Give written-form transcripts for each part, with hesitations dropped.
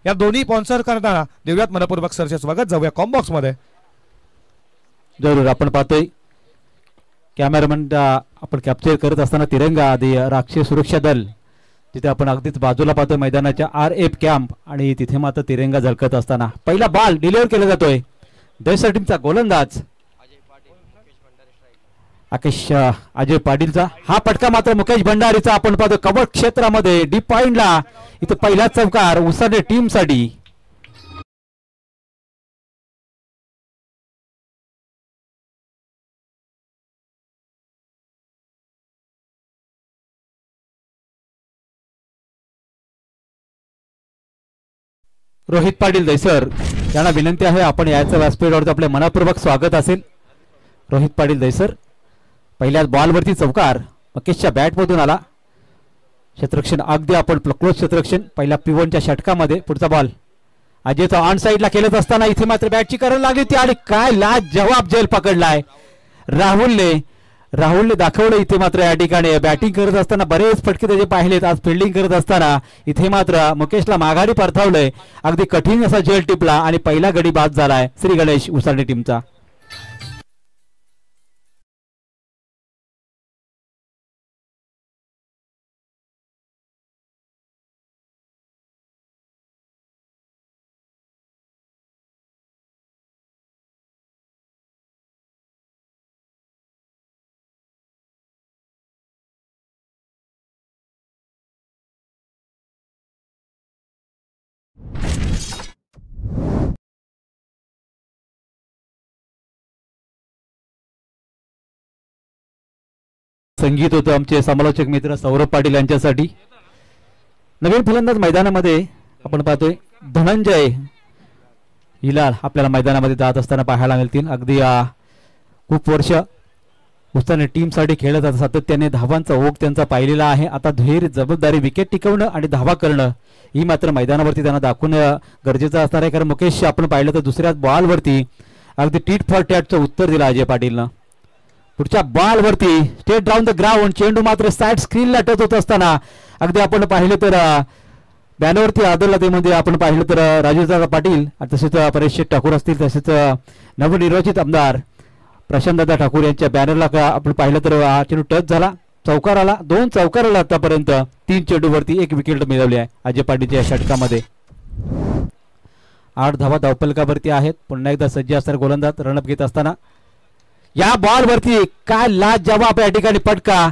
या दोन्ही स्पॉन्सर करताना देऊयात मनपूर्वक सरचे स्वागत. जाऊया कॉम्बॉक्स मध्ये. जरूर आपण पाहतोय कॅमेरामॅन आपण कॅप्चर करत असताना तिरंगा आधी राष्ट्रीय सुरक्षा दल तिथे आपण अगदीच बाजूला पाहतोय मैदानाच्या RF कॅम्प आणि तिथे मात्र तिरंगा झळकत असताना पहिला बॉल डिलिव्हर केला जातोय. दहशत टीमचा गोलंदाज अजय पाटीलचा हा फटका मात्र मुकेश भंडारीचा आपण पाहतो कव्हर क्षेत्रामध्ये डीप पॉइंटला. इथे पहिला चौकार उसाने टीम साठी. रोहित पाटील दैसर यांना विनंती आहे आपण याचं व्यासपीठावरती आपले मनपूर्वक स्वागत असेल. रोहित पाटील दैसर पहिल्याच बॉलवरती चौकार मुकेशच्या बॅटमधून आला. क्षेत्ररक्षण अगदी आपण क्लोज क्षेत्ररक्षण पहिल्या P1च्या षटकामध्ये. पुढचा बॉल अजयचा ऑन साईडला खेळत असताना इथे मात्र बॅटची करायला लागली ती आणि काय लाज जवाब जेल पकडलाय राहुलने दाखवलं. इथे मात्र या ठिकाणी बॅटिंग करत असताना बरेच फटके त्याचे पाहिलेत. आज फिल्डिंग करत असताना इथे मात्र मुकेशला माघारी परतावलंय. अगदी कठीण असा झेल टिपला आणि पहिला गडी बाद झालाय श्री गणेश उसाने टीमचा. संगीत होतं आमचे समालोचक मित्र सौरभ पाटील यांच्यासाठी. नवीन फलंदाज मैदानामध्ये आपण पाहतोय धनंजय हिलाल आपल्याला मैदानामध्ये जात असताना पाहायला मिळतील. अगदी खूप वर्ष उस्ताने टीम साठी खेळत असतात. सातत्याने धावांचा ओघ त्यांचा पाहिलेला आहे. आता धैर्य जबाबदारी विकेट टिकवणं आणि धावा करणं ही मात्र मैदानावरती त्यांना दाखवणं गरजेचं असणार आहे. कारण मुकेश आपण पाहिलं तर दुसऱ्याच बॉलवरती अगदी टीट फॉर टॅटचं उत्तर दिलं अजय पाटीलनं. पुढच्या बॉल वरती स्टेट डाऊन द ग्राउंड चेंडू मात्र साइड स्क्रीनला टच होत असताना अगदी आपण पाहिलं तर बॅनरवरती आदरला ते मध्ये आपण पाहिलं तर राजूदादा पाटील तसेच परेश ठाकूर असतील तसेच नवनिर्वाचित आमदार प्रशांतदादा ठाकूर यांच्या बॅनरला आपण पाहिलं तर हा चेंडू टच झाला. चौकार आला. 2 चौकार आला आतापर्यंत. 3 चेंडूवरती 1 विकेट मिळवली आहे अजय पाटीलच्या षटकामध्ये. 8 धावा धावफलकावरती आहेत. पुन्हा एकदा सज्ज असणार गोलंदाज रणअप घेत असताना या बॉल वरती काय लाज जवाब या ठिकाणी फटका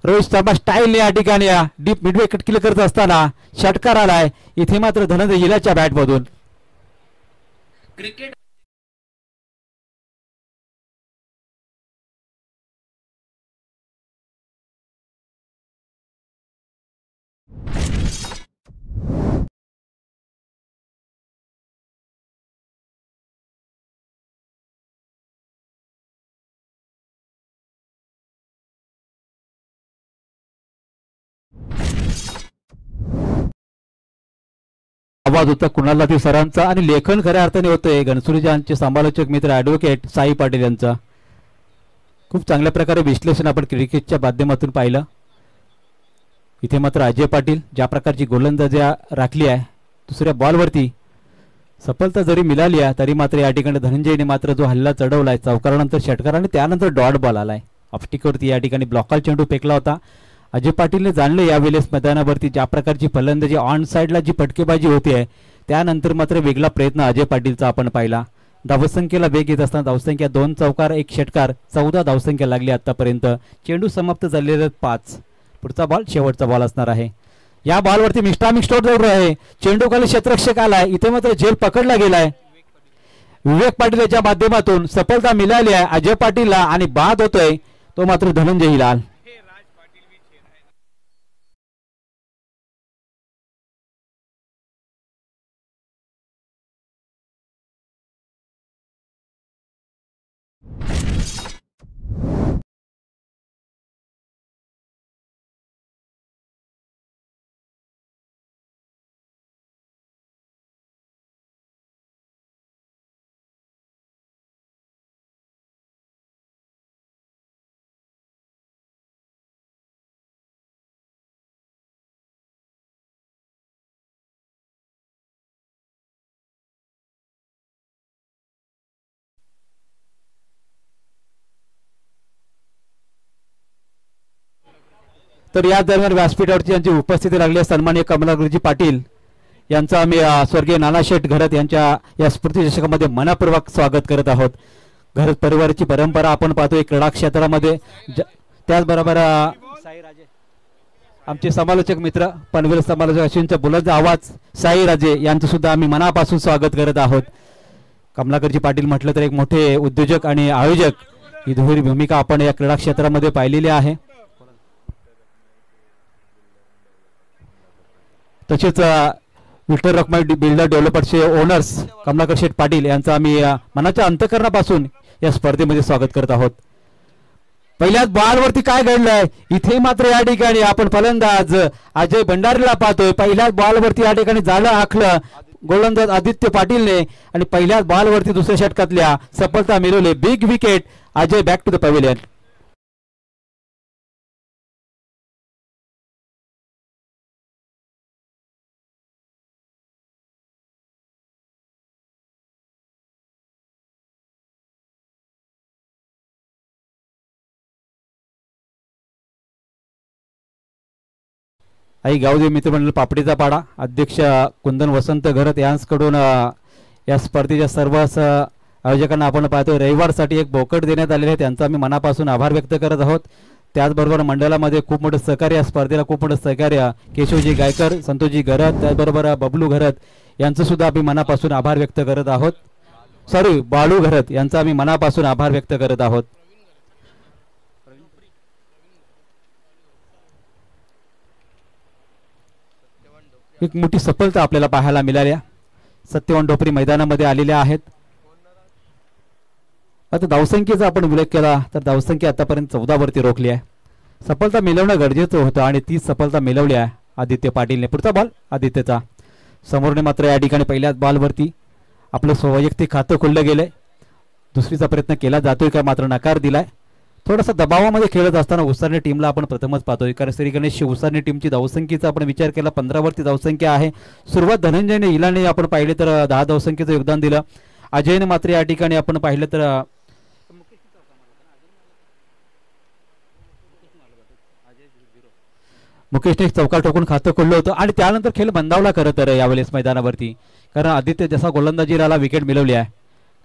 रोहित शर्मा स्टाईलने या ठिकाणी डीप मिड विकेट क्लिअर करत असताना षटकार आलाय. इथे मात्र धनंजय हिलाच्या बॅटमधून. क्रिकेट आवाज होता कुणाला ती सरांचा आणि लेखन खऱ्या अर्थाने होतंय घनसुरीचे समालोचक मित्र ॲडव्होकेट साई पाटील यांचा. खूप चांगल्या प्रकारे विश्लेषण आपण क्रिकेटच्या माध्यमातून पाहिलं. इथे मात्र अजय पाटील ज्या प्रकारची गोलंदाजी राखली आहे दुसऱ्या बॉलवरती सफलता जरी मिळाली आहे तरी मात्र या ठिकाणी धनंजयने मात्र जो हल्ला चढवलाय चौकारानंतर षटकार आणि त्यानंतर डॉट बॉल आलाय. ऑफस्टिकवरती या ठिकाणी ब्लॉकल चेंडू फेकला होता. अजय पाटीलने जाणले यावेळेस मैदानावरती ज्या प्रकारची फलंदाजी ऑन साईडला जी फटकेबाजी होती आहे त्यानंतर मात्र वेगळा प्रयत्न अजय पाटीलचा आपण पाहिला. धावसंख्येला वेग येत असताना धावसंख्या 2 चौकार 1 षटकार 14 धावसंख्या लागली आतापर्यंत. चेंडू समाप्त झालेले 5. पुढचा बॉल शेवटचा बॉल असणार आहे. या बॉलवरती मिस्टामिक स्टोट जवळ आहे. चेंडू खाली क्षेत्ररक्षक आलाय. इथे मात्र झेल पकडला गेलाय. विवेक पाटील याच्या माध्यमातून सफलता मिळाली आहे अजय पाटीलला आणि बाद होतोय तो मात्र धनंजय हिलाल. तर या दरम्यान व्यासपीठावरची यांची उपस्थिती लागली सन्माननीय कमलाकरजी पाटील यांचं आम्ही स्वर्गीय नानाशेठ घरत यांच्या या स्मृती चषकामध्ये मनपूर्वक स्वागत करत आहोत. घरत परिवाराची परंपरा आपण पाहतोय क्रीडा क्षेत्रामध्ये. त्याचबरोबर आमचे समालोचक मित्र पनवेल समालोचक अश्विनचा बुलंद आवाज साई राजे यांचं सुद्धा आम्ही मनापासून स्वागत करत आहोत. कमलाकरजी पाटील म्हटलं तर एक मोठे उद्योजक आणि आयोजक ही दुहेरी भूमिका आपण या क्रीडा क्षेत्रामध्ये पाहिलेली आहे. तसेच विठ्ठल रखमाई बिल्डर डेव्हलपर्सचे ओनर्स कमलाकर शेठ पाटील यांचं आम्ही मनाच्या अंतकरणापासून या स्पर्धेमध्ये स्वागत करत आहोत. पहिल्याच बॉलवरती काय घडलंय इथे मात्र या ठिकाणी आपण फलंदाज अजय भंडारीला पाहतोय. पहिल्याच बॉलवरती या ठिकाणी झालं आखलं गोलंदाज आदित्य पाटीलने आणि पहिल्याच बॉलवरती दुसऱ्या षटकातल्या सफलता मिळवली. Big wicket. Ajay back to the pavilion. Aai Gavdev Mitramandal पापडीचा पाडा अध्यक्ष कुंदन वसंत घरत यांच्याकडून या स्पर्धेच्या सर्व आयोजकांना आपण पाहतोय रविवारसाठी एक बोकट देण्यात आलेले आहे. त्यांचा आम्ही मनापासून आभार व्यक्त करत आहोत. त्याचबरोबर मंडळामध्ये खूप मोठं सहकार्य स्पर्धेला खूप मोठं सहकार्य केशवजी गायकर संतोषजी घरत त्याचबरोबर बबलू घरत यांचं सुद्धा आम्ही मनापासून आभार व्यक्त करत आहोत. सॉरी बाळू घरत यांचा आम्ही मनापासून आभार व्यक्त करत आहोत. एक मोठी सफलता आपल्याला पाहायला मिळाल्या. सत्यवान डोपरी मैदानामध्ये आलेल्या आहेत. आता धावसंख्येचा आपण उल्लेख केला तर धावसंख्या आतापर्यंत 14 वरती रोखली आहे. सफलता मिळवणं गरजेचं होतं आणि ती सफलता मिळवली आहे आदित्य पाटीलने. पुढचा बॉल आदित्यचा समोरने मात्र या ठिकाणी पहिल्याच बॉलवरती आपलं वैयक्तिक खातं खुललं गेलंय. दुसरीचा प्रयत्न केला जातोय का मात्र नकार दिलाय. थोडासा दबावामध्ये खेळत असताना उसारणे टीमला आपण प्रथमच पाहतोय कारण श्री गणेश उसारणे टीमची धावसंख्येचा आपण विचार केला 15 वरती धावसंख्या आहे. सुरुवात धनंजयने हिलाने आपण पाहिले तर 10 धावसंख्येचं योगदान दिलं. अजयने मात्र या ठिकाणी आपण पाहिलं तर मुकेशने चौकार ठोकून खातं खोललं होतं आणि त्यानंतर खेळ बंदावला खरं तर यावेळेस मैदानावरती कारण आदित्य जसा गोलंदाजीला विकेट मिळवली आहे.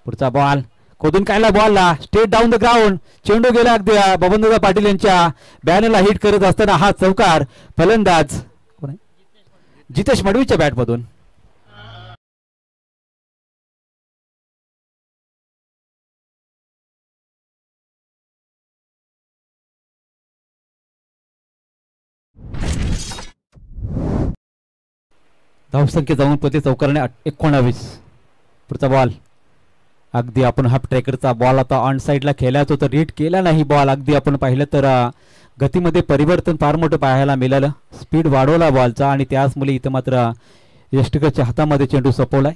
पुढचा बॉल खोदून काढला बॉलला स्ट्रेट डाऊन द ग्राउंड. चेंडू गेला अगदी बबनदादा पाटील यांच्या बॅनरला हिट करत असताना हा चौकार फलंदाज जितेश मडवीच्या बॅटमधून. धावसंख्या जाऊन पोते चौकारने 19. पुढचा बॉल अगदी आपण हाफ ट्रॅकरचा बॉल आता ऑन साईडला खेळायचो तर रीड केला नाही बॉल. अगदी आपण पाहिलं तर गतीमध्ये परिवर्तन फार मोठं पाहायला मिळालं. स्पीड वाढवला बॉलचा आणि त्याच मुळे इथं मात्र यष्टिकरच्या हातामध्ये चेंडू सपवलाय.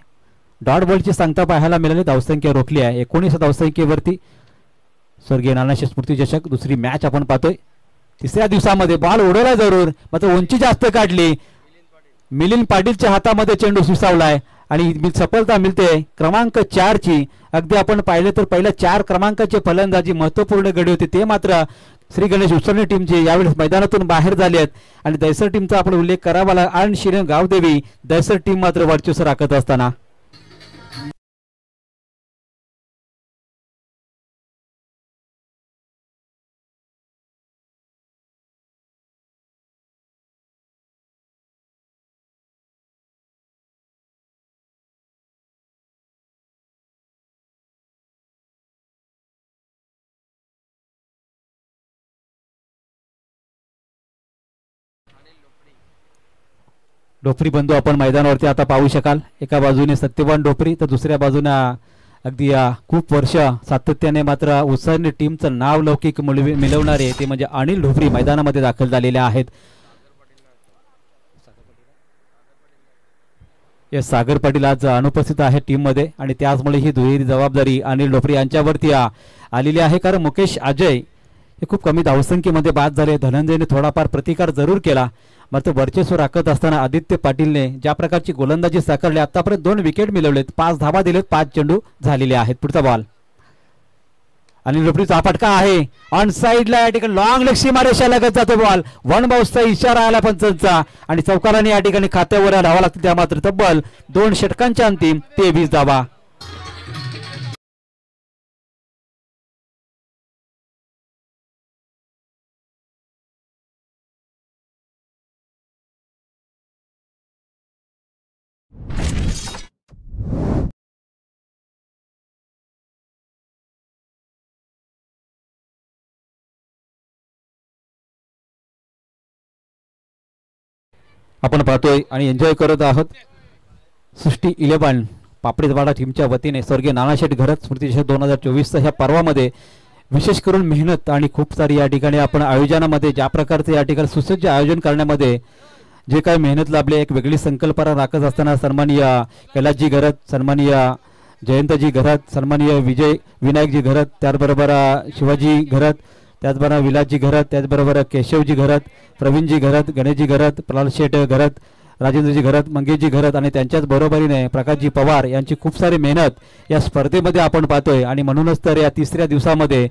डॉट बॉलची सांगता पाहायला मिळाली. धावसंख्या रोखली आहे 19 धावसंख्येवरती. स्वर्गीय नानाशेठ स्मृती चषक दुसरी मॅच आपण पाहतोय. तिसऱ्या दिवसामध्ये बॉल उडवला जरूर मात्र उंची जास्त काढली. मिलिंद पाटीलच्या हातामध्ये चेंडू सुसावलाय आणि सफलता मिळते क्रमांक 4 ची. अगदी आपण पाहिलं तर पहिल्या 4 क्रमांकाचे फलंदाजी महत्वपूर्ण गडी होते ते मात्र श्री गणेश उसरणे टीमचे यावेळेस मैदानातून बाहेर झाले आहेत आणि दैसर टीमचा आपण उल्लेख करावा लागेल. आणि श्रीरंग गावदेवी दैसर टीम मात्र वर्चस्व राखत असताना डोपरी बंधू आपण मैदानावरती आता पाहू शकाल. एका बाजूने सत्यवान डोपरी तर दुसऱ्या बाजूने अगदी खूप वर्ष सातत्याने मात्र उसरणे टीमचं नाव लौकिक मिळवणारे ते म्हणजे अनिल डोपरी मैदानामध्ये दाखल झालेले आहेत. सागर पाटील आज अनुपस्थित आहे टीम मध्ये आणि त्याचमुळे ही दुहेरी जबाबदारी अनिल डोपरी यांच्यावरती आलेली आहे कारण मुकेश अजय हे खूप कमी धावसंख्येमध्ये बाद झाले. धनंजयने थोडाफार प्रतिकार जरूर केला मात्र वर्चस्व राखत असताना आदित्य पाटीलने ज्या प्रकारची गोलंदाजी साकारली आतापर्यंत 2 विकेट मिळवलेत 5 धावा दिलेत 5 चेंडू झालेले आहेत. पुढचा बॉल आणि लपडीचा फटका आहे ऑन साइडला या ठिकाणी लॉंग लेग सीमारेषा लगत जातो बॉल. वन बाउन्सचा इशारा आला पंचांचा आणि चौकाराने या ठिकाणी खात्यावर धावा लागते. त्या मात्र तब्बल 2 षटकांच्या अंतिम 23 धावा. आपण पाहतोय आणि एन्जॉय करत आहोत सृष्टी 11 पापडीवाडा टीमच्या वतीने स्वर्गीय नानाशेठ घरत स्मृती चषक 2024 ह्या पर्वामध्ये विशेष करून मेहनत आणि खूप सारी या ठिकाणी आपण आयोजनामध्ये ज्या प्रकारचे या ठिकाणी सुसज्ज आयोजन करण्यामध्ये जे काही मेहनत लाभली, एक वेगळी संकल्पना राखत असताना सन्माननीय कैलासजी घरत, सन्माननीय जयंतजी घरत, सन्माननीय विनायकजी घरत, त्याचबरोबर शिवाजी घरत, त्याचबरोबर विलासजी घरत, त्याचबरोबर केशवजी घरत, प्रवीणजी घरत, गणेशजी घरत, प्रल्हाद शेठ घरत, राजेंद्रजी घरत, मंगेशजी घरत आणि त्यांच्याच बरोबरीने प्रकाशजी पवार यांची खूप सारी मेहनत या स्पर्धेमध्ये आपण पाहतोय. आणि म्हणूनच तर या तिसऱ्या दिवसामध्ये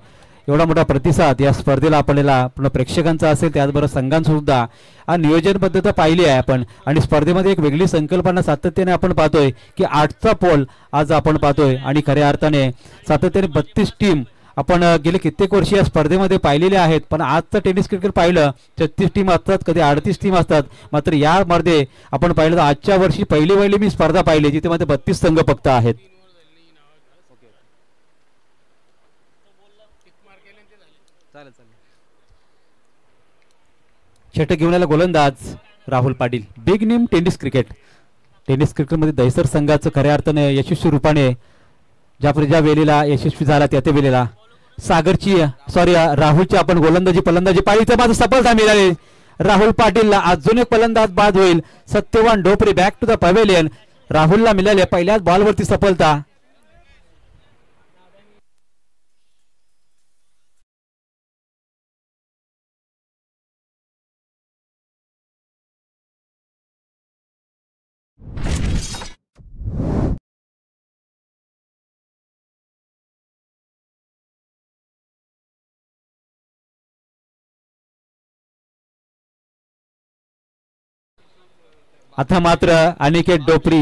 एवढा मोठा प्रतिसाद या स्पर्धेला आपल्याला पूर्ण प्रेक्षकांचा असेल, त्याचबरोबर संघांसुद्धा नियोजनबद्धता पाहिली आहे आपण. आणि स्पर्धेमध्ये एक वेगळी संकल्पना सातत्याने आपण पाहतोय की 8चा पोल आज आपण पाहतोय आणि खऱ्या अर्थाने सातत्याने 32 टीम आपण गेले कित्येक वर्षी या स्पर्धेमध्ये पाहिलेले आहेत. पण आजचं टेनिस क्रिकेट पाहिलं 36 टीम असतात, कधी 38 टीम असतात. मात्र यामध्ये आपण पाहिलं तर आजच्या वर्षी पहिली मी स्पर्धा पाहिली जिथे मध्ये 32 संघ फक्त आहेत. षटक घेऊन आला गोलंदाज Rahul Patil. Big name tennis क्रिकेटमध्ये दहिसर संघाचं खऱ्या अर्थाने यशस्वी रूपाने ज्या वेळेला यशस्वी झाला त्या वेळेला राहुलची आपण फलंदाजी पाहिली तर माझं सफलता मिळाली. राहुल पाटीलला अजून एक फलंदाज बाद होईल. Satyavan Dopari back to the pavilion. राहुलला मिळाली पहिल्याच बॉलवरती सफलता. आता मात्र अनिकेत डोपरी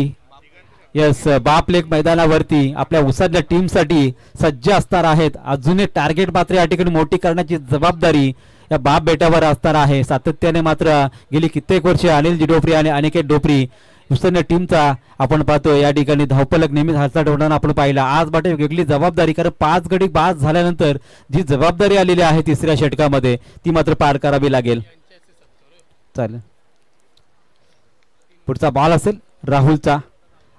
बाप लेक मैदानावरती आपल्या उसाडल्या टीमसाठी सज्ज असणार आहेत. अजून एक टार्गेट मात्र या ठिकाणी मोठी करण्याची जबाबदारी या बाप बेटावर असणार आहे. सातत्याने मात्र गेली कित्येक वर्षे अनिलजी डोपरी आणि अनिकेत डोपरी उसाडल्या टीमचा आपण पाहतोय या ठिकाणी धावपलक नेहमीच हातात ठेवताना आपण पाहिला. आज बाटे वेगळी जबाबदारी, कारण 5 गडी बाद झाल्यानंतर जी जबाबदारी आलेली आहे तिसऱ्या षटकामध्ये ती मात्र पार करावी लागेल. चालेल, पुढचा बॉल असेल राहुलचा.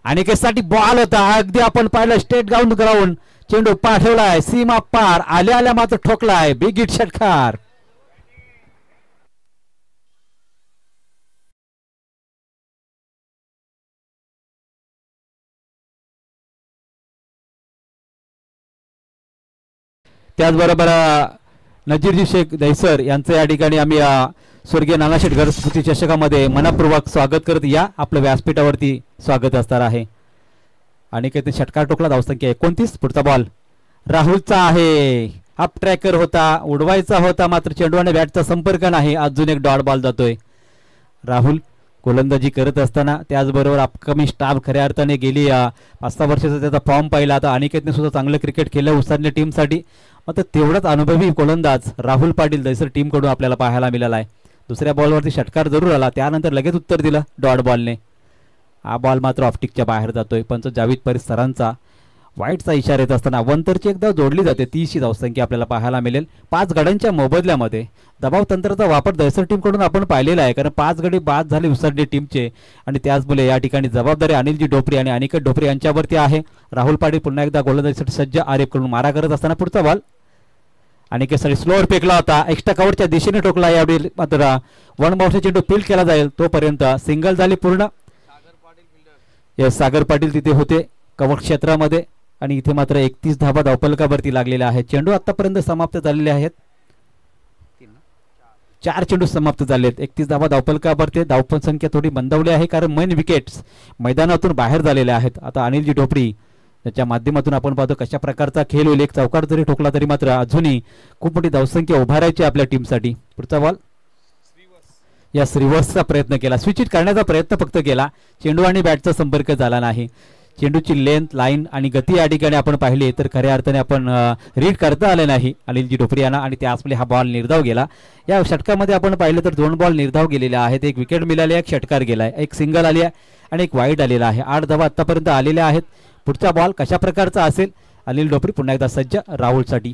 अनिकेतसाठी बॉल होता अगदी आपण पाहिलं स्टेट ग्राउंड चेंडू पाठवलाय सीमा पार आल्या मात्र ठोकलाय. बिग हिट षटकार. त्याचबरोबर नजीरजी शेख दहिसर यांचं या ठिकाणी आम्ही स्वर्गीय नानाशेठ घर स्मृती चषकामध्ये मनपूर्वक स्वागत करत या आपल्या व्यासपीठावरती स्वागत असणार आहे. आणि काही षटकार टोकला. धावसंख्या 29. पुढचा बॉल राहुलचा आहे. अप ट्रॅकर होता, उडवायचा होता, मात्र चेंडूने बॅटचा संपर्क नाही. अजून एक डॉट बॉल जातोय. राहुल गोलंदाजी करत असताना त्याचबरोबर अपकमिंग स्टार खऱ्या अर्थाने गेली 5-6 वर्षाचा त्याचा फॉर्म पाहिला. आता अनिकेतने सुद्धा चांगलं क्रिकेट केलं उसाडल्या टीमसाठी. मात्र तेवढाच अनुभवी गोलंदाज राहुल पाटील दहिसर टीमकडून आपल्याला पाहायला मिळाला आहे. दुसऱ्या बॉलवरती षटकार जरूर आला, त्यानंतर लगेच उत्तर दिलं डॉट बॉलने. हा बॉल मात्र ऑप्टिकच्या बाहेर जातोय. पंच जावेद परीस सरांचा वाईटचा इशारा येत असताना वंतरची एकदा जोडली जाते. 30 धावसंख्या आपल्याला पाहायला मिळेल. 5 गड्यांच्या मोबदल्यामध्ये दबाव तंत्राचा वापर दहिसर टीमकडून आपण पाहिलेला आहे, कारण 5 गडी बाद झाले उसाडले टीमचे. आणि त्याचमुळे या ठिकाणी जबाबदारी अनिलजी डोपरी आणि अनिकेत डोपरी यांच्यावरती आहे. राहुल पाटील पुन्हा एकदा गोलंदाजीसाठी सज्ज. आरेप करून मारा करत असताना पुढचा बॉल अनिकेतसाठी स्लोअर फेकला होता. एक्स्ट्रा कव्हरच्या दिशेने ठोकला. यावेळी मात्र वन बाउन्सचा चेंडू फील्ड केला जाईल तोपर्यंत सिंगल झाली पूर्ण. सागर पाटील तिथे होते कव्हर क्षेत्रामध्ये आणि इथे मात्र 31 धावा धावफलकावरती लागलेल्या आहेत. चेंडू आतापर्यंत समाप्त झालेले आहेत. 4 चेंडू समाप्त झालेत. 31 धावा धावफलकावरती. धावफल संख्या थोडी मंदावली आहे कारण मेन विकेट्स मैदानातून बाहेर झालेल्या आहेत. आता अनिलजी डोपरी त्याच्या माध्यमातून आपण पाहतो कशा प्रकारचा खेळ होईल. एक चौकार जरी ठोकला तरी मात्र अजूनही खूप मोठी धावसंख्या उभारायची आपल्या टीमसाठी. पुढचा बॉल या रिव्हर्सचा प्रयत्न केला, स्विच हिट करण्याचा प्रयत्न फक्त केला. चेंडू आणि बॅटचा संपर्क झाला नाही. चेंडूची लेंथ, लाईन आणि गती या ठिकाणी आपण पाहिली तर खऱ्या अर्थाने आपण रीड करता आले नाही अनिलजी ढोपरे यांना आणि त्याचमुळे हा बॉल निर्धाव गेला. या षटकामध्ये आपण पाहिलं तर 2 बॉल निर्धाव गेलेले आहेत. एक विकेट मिळाली, एक षटकार गेलाय, एक सिंगल आली आहे आणि एक वाईड आलेला आहे. 8 धावा आतापर्यंत आलेल्या आहेत. पुढचा बॉल कशा प्रकारचा असेल. अनिल ढोपरे पुन्हा एकदा सज्ज राहुलसाठी.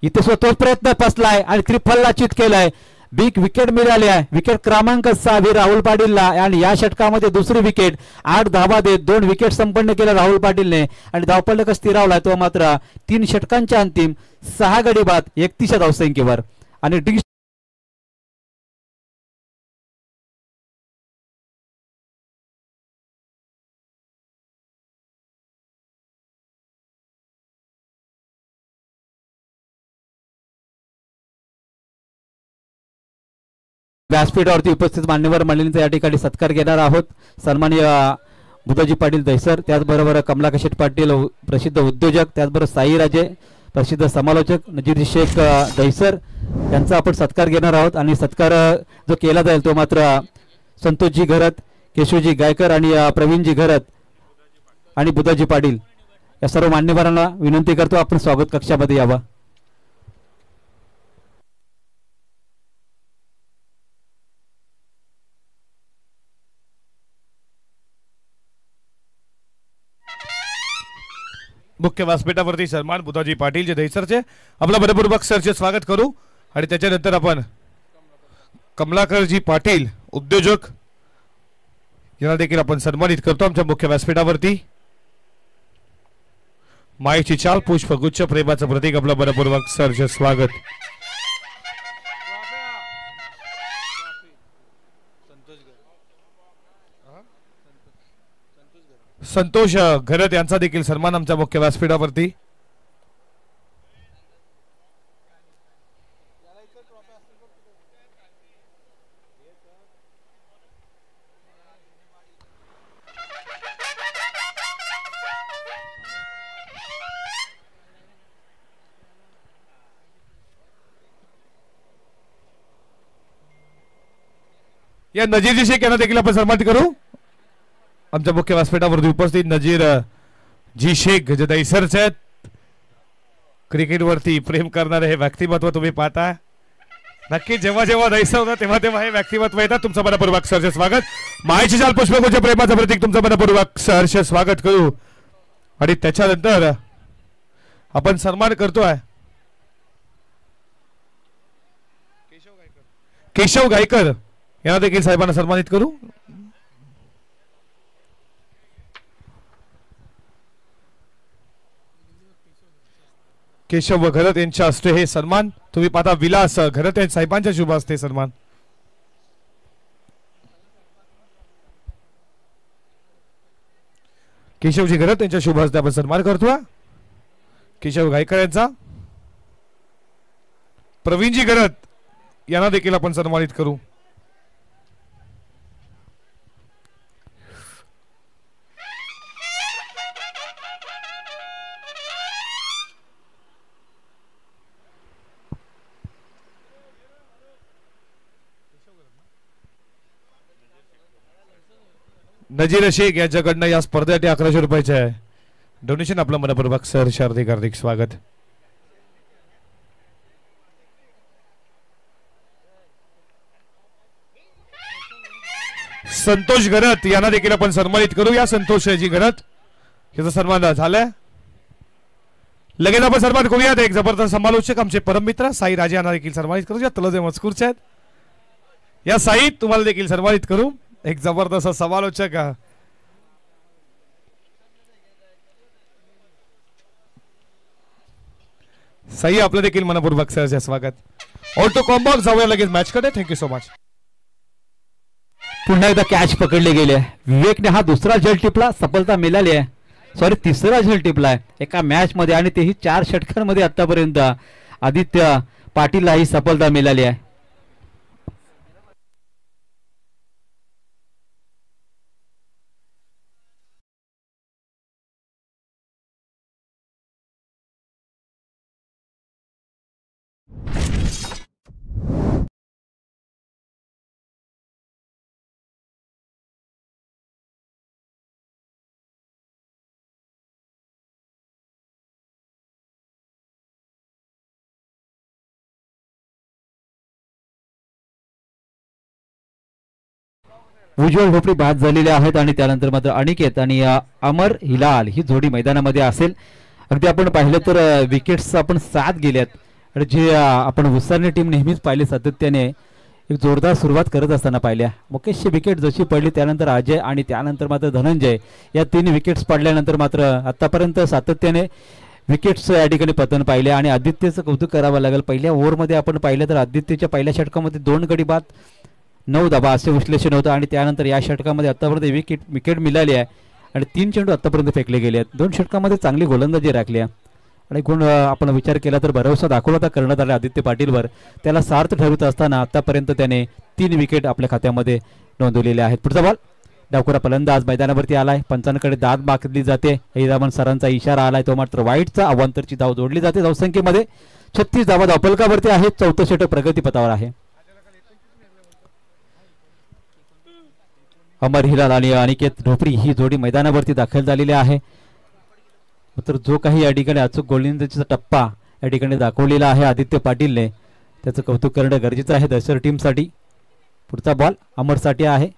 इथे स्वतःच प्रयत्न फसलाय आणि त्रिफलला चित केलाय. बिग विकेट मिळाली आहे. विकेट क्रमांक 6 राहुल पाटीलला आणि या षटकामध्ये दुसरी विकेट. 8 धावा देत 2 विकेट संपन्न केल्या राहुल पाटीलने आणि धावफलक स्थिरावला तो मात्र 3 षटकांच्या अंतिम 6 गडी बाद 31 धावसंख्येवर. आणि व्यासपीठावरती उपस्थित मान्यवर मंडळींचा या ठिकाणी सत्कार घेणार आहोत. सन्माननीय बुधाजी पाटील दहिसर, त्याचबरोबर कमला कशेट पाटील प्रसिद्ध उद्योजक, त्याचबरोबर साई राजे प्रसिद्ध समालोचक, नजीर शेख दहिसर यांचा आपण सत्कार घेणार आहोत. आणि सत्कार जो केला जाईल तो मात्र संतोषजी घरत, केशवजी गायकर आणि प्रवीणजी घरत आणि बुधाजी पाटील या सर्व मान्यवरांना विनंती करतो आपण स्वागत कक्षामध्ये यावं. मुख्य व्यासपीठावरती सन्मान बुधाजी पाटील जे दहिसरचे आपलं मनपूर्वक सरचे स्वागत करू. आणि त्याच्यानंतर आपण कमलाकरजी पाटील उद्योजक यांना देखील आपण सन्मानित करतो आमच्या मुख्य व्यासपीठावरती. मायेची चाल, पुष्पगुच्छ, प्रेमाचं प्रतीक, आपलं मनपूर्वक सरचे स्वागत. संतोष घरत यांचा देखील सन्मान आमच्या मुख्य व्यासपीठावरती. या नजीरजी शेख यांना देखील आपण सन्मानित करू. आमच्या मुख्य व्यासपीठावरती उपस्थित नजीर जी शेख जे दहिसरचे आहेत. क्रिकेटवरती प्रेम करणारे हे व्यक्तिमत्व तुम्ही पाहता. नक्की जेव्हा जेव्हा दहिसर होतं तेव्हा तेव्हा हे व्यक्तिमत्व येतात. तुमचं मनपूर्वक सरचे स्वागत. मायेची चाल, पुष्पगुच्छ, प्रेमाचं प्रतीक, तुमचं मनपूर्वक सरचे स्वागत करू. आणि त्याच्यानंतर आपण सन्मान करतोय केशव गायकर यांना देखील साहेबांना सन्मानित करू. केशव घरत यांच्या हस्ते हे सन्मान तुम्ही पाहता. विलास घरत साहेबांच्या शुभ हस्ते सन्मान. केशवजी घरत यांच्या शुभ हस्ते आपण सन्मान करतोय. केशव गायकर यांचा. प्रवीणजी घरत यांना देखील आपण सन्मानित करू. नजीर शेख यांच्याकडनं या स्पर्धेसाठी 1100 रुपयाचे आहे डोनेशन. आपलं मनपूर्वक सर हार्दिक हार्दिक स्वागत. संतोष घरत यांना देखील आपण सन्मानित करू. या संतोषजी घरत याचा सन्मान झालाय. लगेच आपण सन्मान करूयात. एक जबरदस्त समालोचक आमचे परममित्र साई राजे यांना देखील सन्मानित करू. या तलजे मजकूरचे आहेत. या साई तुम्हाला देखील सन्मानित करू. एक जबरदस्त समालोचक. साई आपलं देखील मनपूर्वक सहर्ष स्वागत. ऑल्टो कॉम्बॉक्स जाऊया लगेच मॅच कडे. Thank you so much. पुन्हा एकदा कॅच पकडले गेले. विवेकने हा दुसरा झेल टिपला, सफलता मिळाली आहे. सॉरी, तिसरा झेल टिपला आहे एका मॅच मध्ये आणि तेही 4 षटकांमध्ये आतापर्यंत आदित्य पाटीलला ही सफलता मिळाली आहे. उज्ज्वल ढोपरी बाद झालेले आहेत आणि त्यानंतर मात्र अनिकेत आणि अमर हिलाल ही जोडी मैदानामध्ये असेल. अगदी आपण पाहिलं तर विकेट्स आपण 7 गेल्यात आणि जे आपण उत्साहाने टीम नेहमीच पाहिले सातत्याने एक जोरदार सुरुवात करत असताना पाहिल्या. मुकेशची विकेट जशी पडली त्यानंतर अजय आणि त्यानंतर मात्र धनंजय या 3 विकेट्स पडल्यानंतर मात्र आतापर्यंत सातत्याने विकेट्स या ठिकाणी पतन पाहिले आणि आदित्यचं कौतुक करावं लागेल. पहिल्या ओव्हरमध्ये आपण पाहिलं तर आदित्यच्या पहिल्या षटकामध्ये 2 गडी बाद 9 धाबा असे विश्लेषण होतं आणि त्यानंतर या षटकामध्ये आतापर्यंत विकेट मिळाली आहे आणि 3 चेंडू आतापर्यंत फेकले गेले आहेत. 2 षटकामध्ये चांगली गोलंदाजी राखली आहे आणि गुण आपण विचार केला तर भरवसा दाखवला होता करण्यात आला आदित्य पाटीलवर. त्याला सार्थ ठरवत असताना आतापर्यंत त्याने 3 विकेट आपल्या खात्यामध्ये नोंदवलेले आहेत. पुढचा बॉल डावखुरा फलंदाज मैदानावरती आलाय. पंचांकडे दाद मागली जाते. हैदराबाद सरांचा इशारा आलाय तो मात्र वाईटचा. अवांतरची धाव जोडली जाते. धावसंख्येमध्ये 36 धावा धावफलकावरती आहेत. 4थं षटक प्रगतीपथावर आहे. अमर हिलाल आणि अनिकेत ढोपरी ही जोडी मैदानावरती दाखल झालेली आहे. तर जो काही या ठिकाणी अचूक गोलंदाजीचा टप्पा या ठिकाणी दाखवलेला आहे आदित्य पाटीलने त्याचं कौतुक करणं गरजेचं आहे दसर टीमसाठी. पुढचा बॉल अमरसाठी आहे.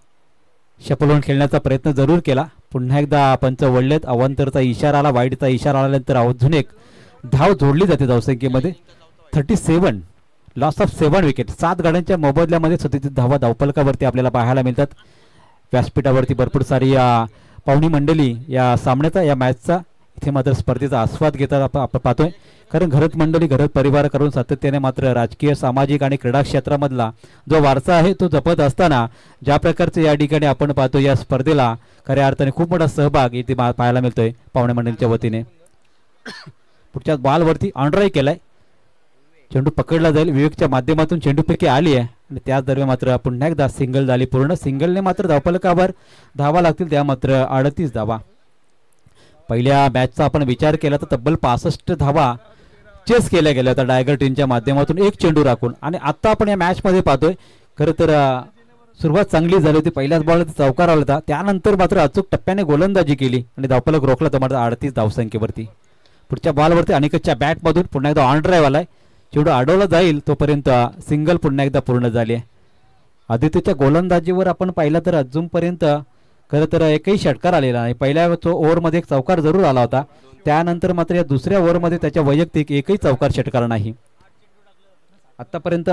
शपलवून खेळण्याचा प्रयत्न जरूर केला. पुन्हा एकदा पंच वळलेत. अवांतरचा इशारा आला. वाईटचा इशारा आल्यानंतर अजून एक धाव जोडली जाते धावसंख्येमध्ये 37. Loss of 7 wicket. 7 गाड्यांच्या मोबदल्यामध्ये 37 धावा धावफलकावरती आपल्याला पाहायला मिळतात. व्यासपीठावरती भरपूर सारी पाहुणी मंडळी या सामन्याचा या मॅचचा इथे मात्र स्पर्धेचा आस्वाद घेतात आपण पाहतोय. कारण घरत मंडळी घरत परिवार करून सातत्याने मात्र राजकीय सामाजिक आणि क्रीडा क्षेत्रामधला जो वारसा आहे तो जपत असताना ज्या प्रकारचे या ठिकाणी आपण पाहतो या स्पर्धेला खऱ्या अर्थाने खूप मोठा सहभाग इथे पाहायला मिळतोय पाहुणे मंडळींच्या वतीने. पुढच्या बॉलवरती ऑनड्राय केलाय. चेंडू पकडला जाईल. विवेकच्या माध्यमातून चेंडूपैकी आली आहे आणि त्याच दरम्यान मात्र पुन्हा एकदा सिंगल झाली. पूर्ण सिंगलने मात्र धावफलकावर धावा लागतील त्या मात्र 38 धावा. पहिल्या मॅचचा आपण विचार केला तर तब्बल 65 धावा चेस केल्या गेल्या होत्या टायगर टीमच्या माध्यमातून एक चेंडू राखून. आणि आता आपण या मॅचमध्ये पाहतोय खरं तर सुरुवात चांगली झाली होती. पहिल्याच बॉल चौकार आला होता. त्यानंतर मात्र अचूक टप्प्याने गोलंदाजी केली आणि धावफलक रोखला तर मात्र 38 धावसंख्येवरती. पुढच्या बॉलवरती अनिकेतच्या बॅटमधून पुन्हा एकदा ऑन ड्राईव्ह आलाय. चेंडू अडवला जाईल तोपर्यंत सिंगल पुन्हा एकदा पूर्ण झाली आहे. आदित्यच्या गोलंदाजीवर आपण पाहिलं तर अजूनपर्यंत खरं तर एकही षटकार आलेला नाही. पहिल्या ओव्हरमध्ये एक चौकार जरूर आला होता. त्यानंतर मात्र या दुसऱ्या ओव्हरमध्ये त्याच्या वैयक्तिक एकही चौकार षटकार नाही आतापर्यंत.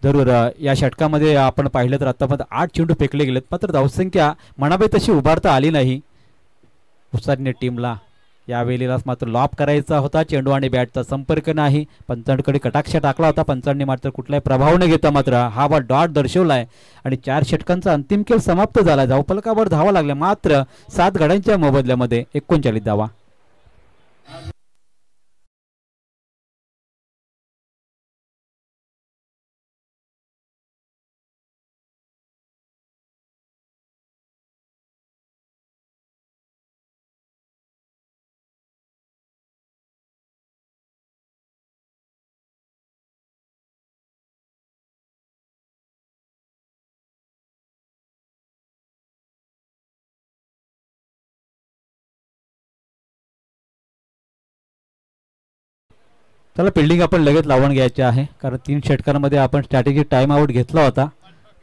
जरूर या षटकामध्ये आपण पाहिलं तर आतापर्यंत 8 चेंडू फेकले गेलेत. मात्र धावसंख्या म्हणावे तशी उभारता आली नाही उत्साहाने टीमला. यावेळेलाच मात्र लॉप करायचा होता. चेंडू आणि बॅटचा संपर्क नाही. पंचांकडे कटाक्ष टाकला होता. पंचांनी मात्र कुठलाही प्रभाव न घेता मात्र हा बॉल डॉट दर्शवलाय आणि 4 षटकांचा अंतिम खेळ समाप्त झाला. धावफलकावर धावा लागल्या मात्र 7 गड्यांच्या मोबदल्यामध्ये 39 धावा. त्याला फिल्डिंग आपण लगेच लावून घ्यायचे आहे कारण 3 षटकांमध्ये आपण स्ट्रॅटेजी टाइम आउट घेतला होता.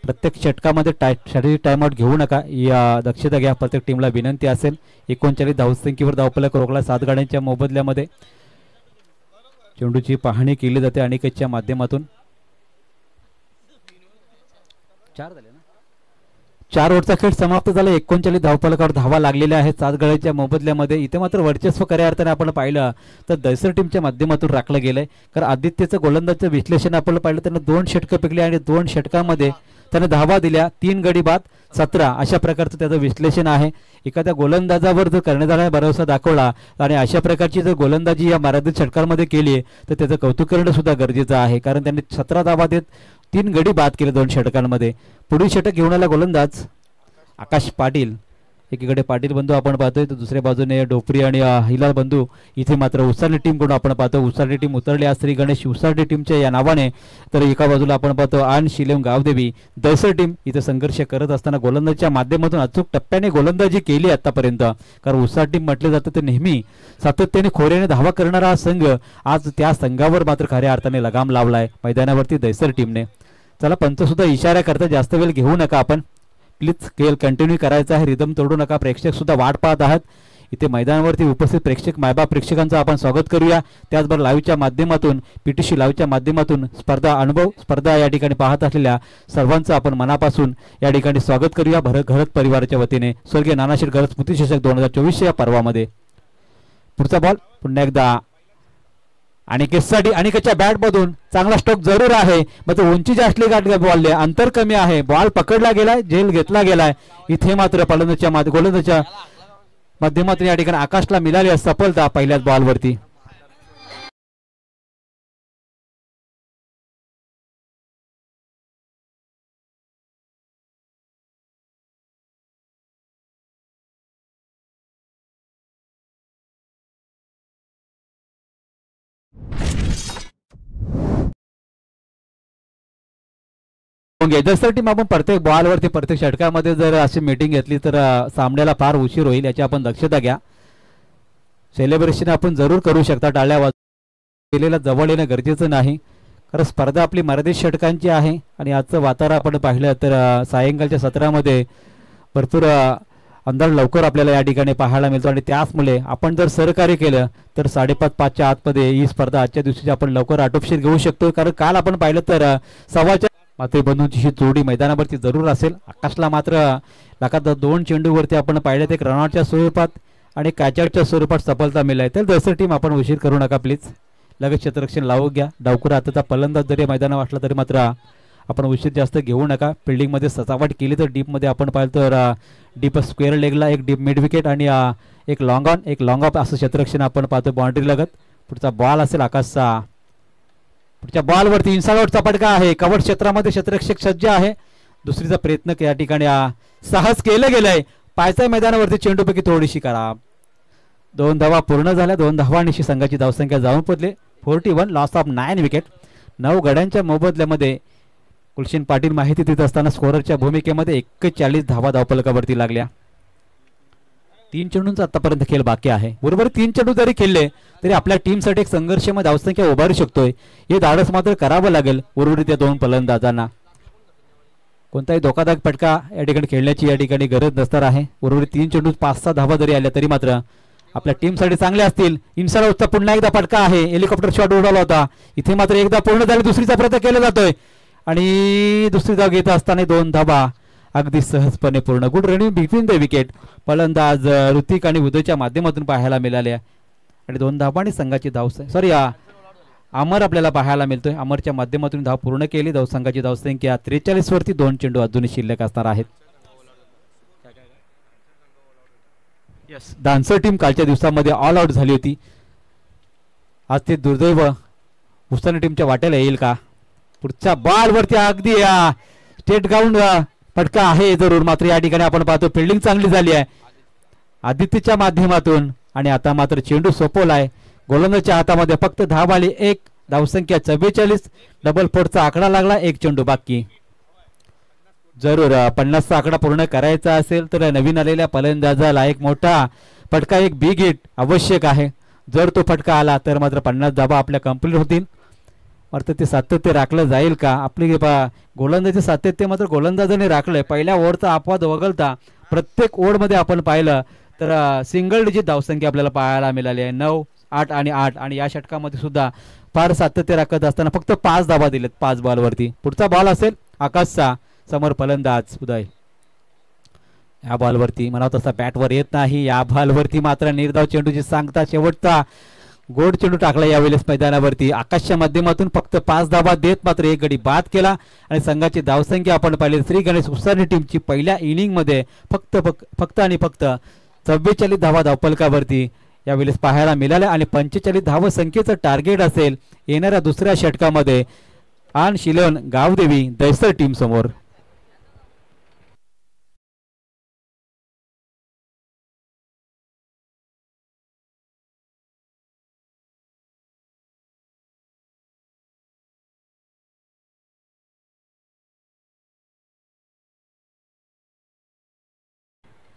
प्रत्येक षटकामध्ये स्ट्रॅटेजी टाइम आउट घेऊ नका या दक्षता घ्या. प्रत्येक टीमला विनंती असेल. 39 धावसंख्येवर धावफलक रोखला 7 गाड्यांच्या मोबदल्यामध्ये. चेंडूची पाहणी केली जाते अनिकेतच्या माध्यमातून. 4 झाले ना. 4 ओव्हरचा खेळ समाप्त झाला. 39 धावफलकावर धावा लागलेल्या आहेत 7 गड्यांच्या मोबदल्यामध्ये. इथे मात्र वर्चस्व खऱ्या अर्थाने आपण पाहिलं तर दसर टीमच्या माध्यमातून राखलं गेलंय. कारण आदित्यचं गोलंदाजचं विश्लेषण आपण पाहिलं त्यांना 2 षटकं फेकली आणि 2 षटकांमध्ये त्याने धावा दिल्या. 3 गडी बाद 17 अशा प्रकारचं त्याचं विश्लेषण आहे. एखाद्या गोलंदाजावर जर करण्यात आला भरोसा दाखवला आणि अशा प्रकारची जर गोलंदाजी या मर्यादित षटकांमध्ये केली तर त्याचं कौतुक करणं सुद्धा गरजेचं आहे. कारण त्यांनी 17 धावा देत 3 गडी बाद केले 2 षटकांमध्ये. पुढील षटक घेऊन आला गोलंदाज आकाश पाटील. एकीकडे पाटील बंधू आपण पाहतोय, तर दुसऱ्या बाजूने डोपरी आणि हिलाल बंधू. इथे मात्र उसारणी टीम कडून आपण पाहतो, उसारणी टीम उतरली आज श्री गणेश उसारणी टीमच्या या नावाने. तर एका बाजूला आपण पाहतो आन शिलेम गावदेवी दैसर टीम इथे संघर्ष करत असताना गोलंदाजीच्या माध्यमातून अचूक टप्प्याने गोलंदाजी केली आतापर्यंत. कारण उसार टीम म्हटलं जातं ते नेहमी सातत्याने खोऱ्याने धावा करणारा हा संघ, आज त्या संघावर मात्र खऱ्या अर्थाने लगाम लावलाय मैदानावरती दैसर टीमने. चला पंच सुद्धा इशारा करता, जास्त वेळ घेऊ नका आपण, प्लीज खेळ कंटिन्यू करायचा आहे, रिदम तोडू नका. प्रेक्षक सुद्धा वाट पाहत आहात. इथे मैदानावरती उपस्थित प्रेक्षक मायबाप प्रेक्षकांचं आपण स्वागत करूया. त्याचबरोबर लाईव्हच्या माध्यमातून पीटीसी लाईव्हच्या माध्यमातून स्पर्धा अनुभव स्पर्धा या ठिकाणी पाहत असलेल्या सर्वांचं आपण मनापासून या ठिकाणी स्वागत करूया घरत परिवाराच्या वतीने. स्वर्गीय नानाशेठ घरत स्मृतिचषक 2024 या पर्वामध्ये. पुढचा बॉल पुन्हा एकदा अनिकेतसाठी, अनिकेतच्या बॅट मधून चांगला स्ट्रोक जरूर आहे, मात्र उंची जास्त गाठ बॉल अंतर कमी आहे, बॉल पकडला गेलाय, झेल घेतला गेलाय. इथे मात्र गोलंदाजच्या माध्यमातून या ठिकाणी आकाशला मिळाली सफलता पहिल्याच बॉलवरती. दैसर टीम आपण प्रत्येक बॉलवरती प्रत्येक षटकामध्ये जर अशी मीटिंग घेतली तर सामन्याला फार उशीर होईल, याची आपण दक्षता घ्या. सेलिब्रेशन आपण जरूर करू शकता, टाळ्या केलेला जवळ येणं गरजेचं नाही, कारण स्पर्धा आपली मर्यादित षटकांची आहे. आणि आजचं वातावरण आपण पाहिलं तर सायंकाळच्या सत्रामध्ये भरपूर अंदाज लवकर आपल्याला या ठिकाणी पाहायला मिळतो. आणि त्याचमुळे आपण जर सहकार्य केलं तर 5:30-5च्या आतमध्ये ही स्पर्धा आजच्या दिवशी आपण लवकर आटोपशीर घेऊ शकतो. कारण काल आपण पाहिलं तर 4:15 मात्र बंधूंची ही जोडी मैदानावरती जरूर असेल. आकाशला मात्र लगातार 2 चेंडूवरती आपण पाहिलं, एक रनआउटच्या स्वरूपात आणि कॅचआउटच्या स्वरूपात सफलता मिळाली. तर दैसर टीम आपण उशीर करू नका प्लीज, लगेच क्षेत्ररक्षण लावू घ्या. डावकुरा आताचा फलंदाज जरी मैदानावर असला तरी मात्र आपण उशीर जास्त घेऊ नका. फिल्डिंगमध्ये सजावट केली तर डीपमध्ये आपण पाहिलं तर डीप स्क्वेअर लेगला एक डीप मिड विकेट आणि एक लॉंग ऑन एक लॉंग ऑफ असं क्षेत्ररक्षण आपण पाहतो बाउंड्री लगत. पुढचा बॉल असेल आकाशचा, पुढच्या बॉलवरती इन्साइडचा फटका आहे, कव्हर क्षेत्रामध्ये क्षेत्ररक्षक सज्ज आहे. दुसरीचा प्रयत्न या ठिकाणी साहस केलं गेलंय, पायचा मैदानावरती चेंडूपैकी थोडीशी करा. 2 धावा पूर्ण झाल्या, 2 धावांशी संघाची धावसंख्या जाऊन पोहोचली 41, लॉस ऑफ 9 विकेट. 9 गड्यांच्या मोबदल्यामध्ये कुलशीन पाटील माहिती देत असताना स्कोररच्या भूमिकेमध्ये 41 धावा धावफलकावरती लागल्या. 3 चेंडूंचा आतापर्यंत खेळ बाकी आहे. बरोबर 3 चेंडू जरी खेळले तरी आपल्या टीमसाठी एक संघर्षमय धावसंख्या उभारू शकतोय, हे धाडस मात्र करावं लागेल उर्वरित या 2 फलंदाजांना. कोणताही धोकादायक फटका या ठिकाणी खेळण्याची या ठिकाणी गरज नसणार आहे. उर्वरित 3 चेंडू 5-6 धावा जरी आल्या तरी मात्र आपल्या टीमसाठी चांगले असतील. इन्साइडचा पुन्हा एकदा फटका आहे, हेलिकॉप्टर शॉट उडवला होता, इथे मात्र एकदा पूर्ण झाली, दुसरीचा प्रयत्न केला जातोय आणि दुसरी धाव घेत असताना 2 धावा अगदी सहजपणे पूर्ण. Good running between the wicket. फलंदाज ऋतिक आणि उदयच्या माध्यमातून पाहायला मिळाल्या आणि 2 धावा आणि संघाची धाव अमर आपल्याला पाहायला मिळतोय. अमरच्या माध्यमातून धाव पूर्ण केली. संघाची धावसंख्या 43 वरती 2 चेंडू अजूनही शिल्लक असणार आहेत. डान्सर टीम कालच्या दिवसामध्ये ऑल आउट झाली होती, आज ते दुर्दैव उस्तानी टीमच्या वाट्याला येईल का? पुढच्या बॉलवरती अगदी स्टेट ग्राउंड फटका आहे जरूर, मात्र या ठिकाणी आपण पाहतो फिल्डिंग चांगली झाली आहे आदित्यच्या माध्यमातून आणि आता मात्र चेंडू सोपवलाय. गोलंदाजच्या हातामध्ये फक्त धाव आली, 1 धावसंख्या 44, डबल फोरचा आकडा लागला, 1 चेंडू बाकी. जरूर 50चा आकडा पूर्ण करायचा असेल तर नवीन आलेल्या फलंदाजाला एक मोठा फटका, एक बिग हिट आवश्यक आहे. जर तो फटका आला तर मात्र 50 धावा आपल्या कंप्लीट होतील. मात्र ते सातत्य राखलं जाईल का? आपली गोलंदाजी सातत्य मात्र गोलंदाजाने राखलंय. पहिल्या ओव्हरचा अपवाद वगळता प्रत्येक ओव्हरमध्ये आपण पाहिलं तर सिंगल डिजिट धावसंख्या आपल्याला पाहायला मिळाली आहे, 9, 8 आणि 8. आणि या षटकामध्ये सुद्धा फार सातत्य राखत असताना फक्त 5 धावा दिलेत 5 बॉलवरती. पुढचा बॉल असेल आकाशचा, समोर फलंदाज उदय. या बॉलवरती मला तसा बॅटवर येत नाही, या बॉलवरती मात्र निर्धाव चेंडूची सांगता शेवटचा गोड चेंडू टाकला यावेळेस मैदानावरती. आकाशच्या माध्यमातून फक्त 5 धावा देत मात्र 1 गडी बाद केला आणि संघाची धावसंख्या आपण पाहिली श्री गणेश उसारणी टीमची पहिल्या इनिंग मध्ये फक्त आणि फक्त 44 धावा धावफलकावरती यावेळेस पाहायला मिळाल्या आणि 45 धाव संख्येचं टार्गेट असेल येणाऱ्या दुसऱ्या षटकामध्ये आन शिलोन गावदेवी दैसर टीम समोर.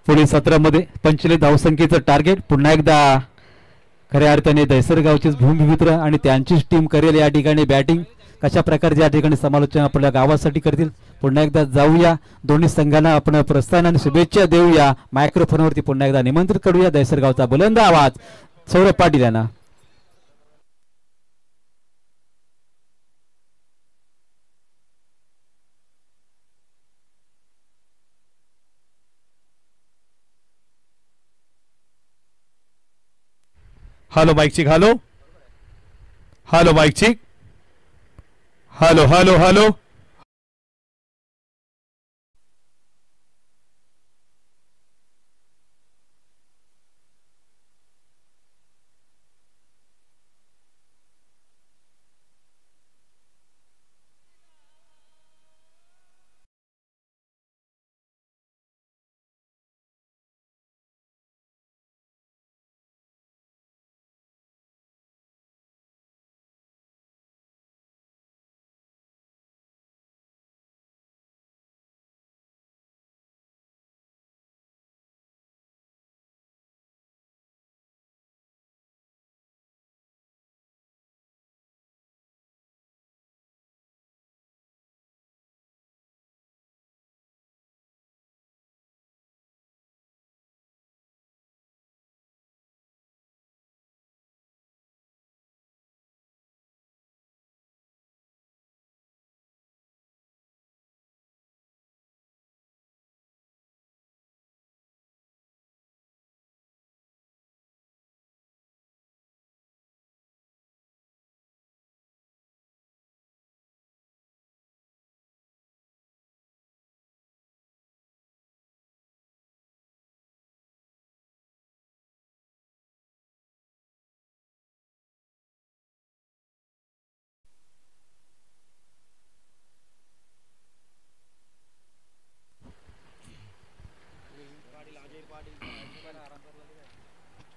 पुढील सत्रामध्ये 45 धावसंख्येचं टार्गेट पुन्हा एकदा खऱ्या अर्थाने दैसरगावचीच भूमिपुत्र आणि त्यांचीच टीम करेल या ठिकाणी बॅटिंग. कशा प्रकारचे या ठिकाणी समालोचन आपल्या गावासाठी करतील पुन्हा एकदा जाऊया. दोन्ही संघांना आपण प्रस्थान आणि शुभेच्छा देऊया. मायक्रोफोनवरती पुन्हा एकदा निमंत्रित करूया दैसरगावचा बुलंद आवाज सौरभ पाटील यांना. Hello mic check. Hello hello mic check. Hello hello hello.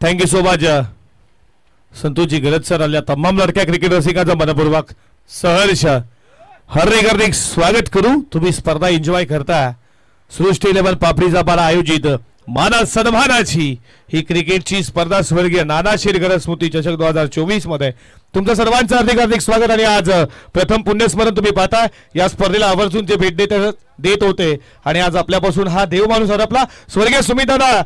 Thank you so much संतोषजी गलत सर. आल्या तमाम लडक्या क्रिकेट रसिकांचा मनपूर्वक सहर्ष हार्दिक स्वागत करू. तुम्ही स्पर्धा एन्जॉय करता. सृष्टी 11 पापडीचा पाडा आयोजित मान सन्मानाची ही क्रिकेटची स्पर्धा स्वर्गीय नानाशीर गरज स्मृती चषक 2024 मध्ये तुमचं सर्वांचं हार्दिक स्वागत. आणि आज प्रथम पुण्यस्मरण तुम्ही पाहताय या स्पर्धेला आवर्जून जे भेट देत होते आणि आज आपल्यापासून हा देव माणूस हरपला. स्वर्गीय सुमितदादा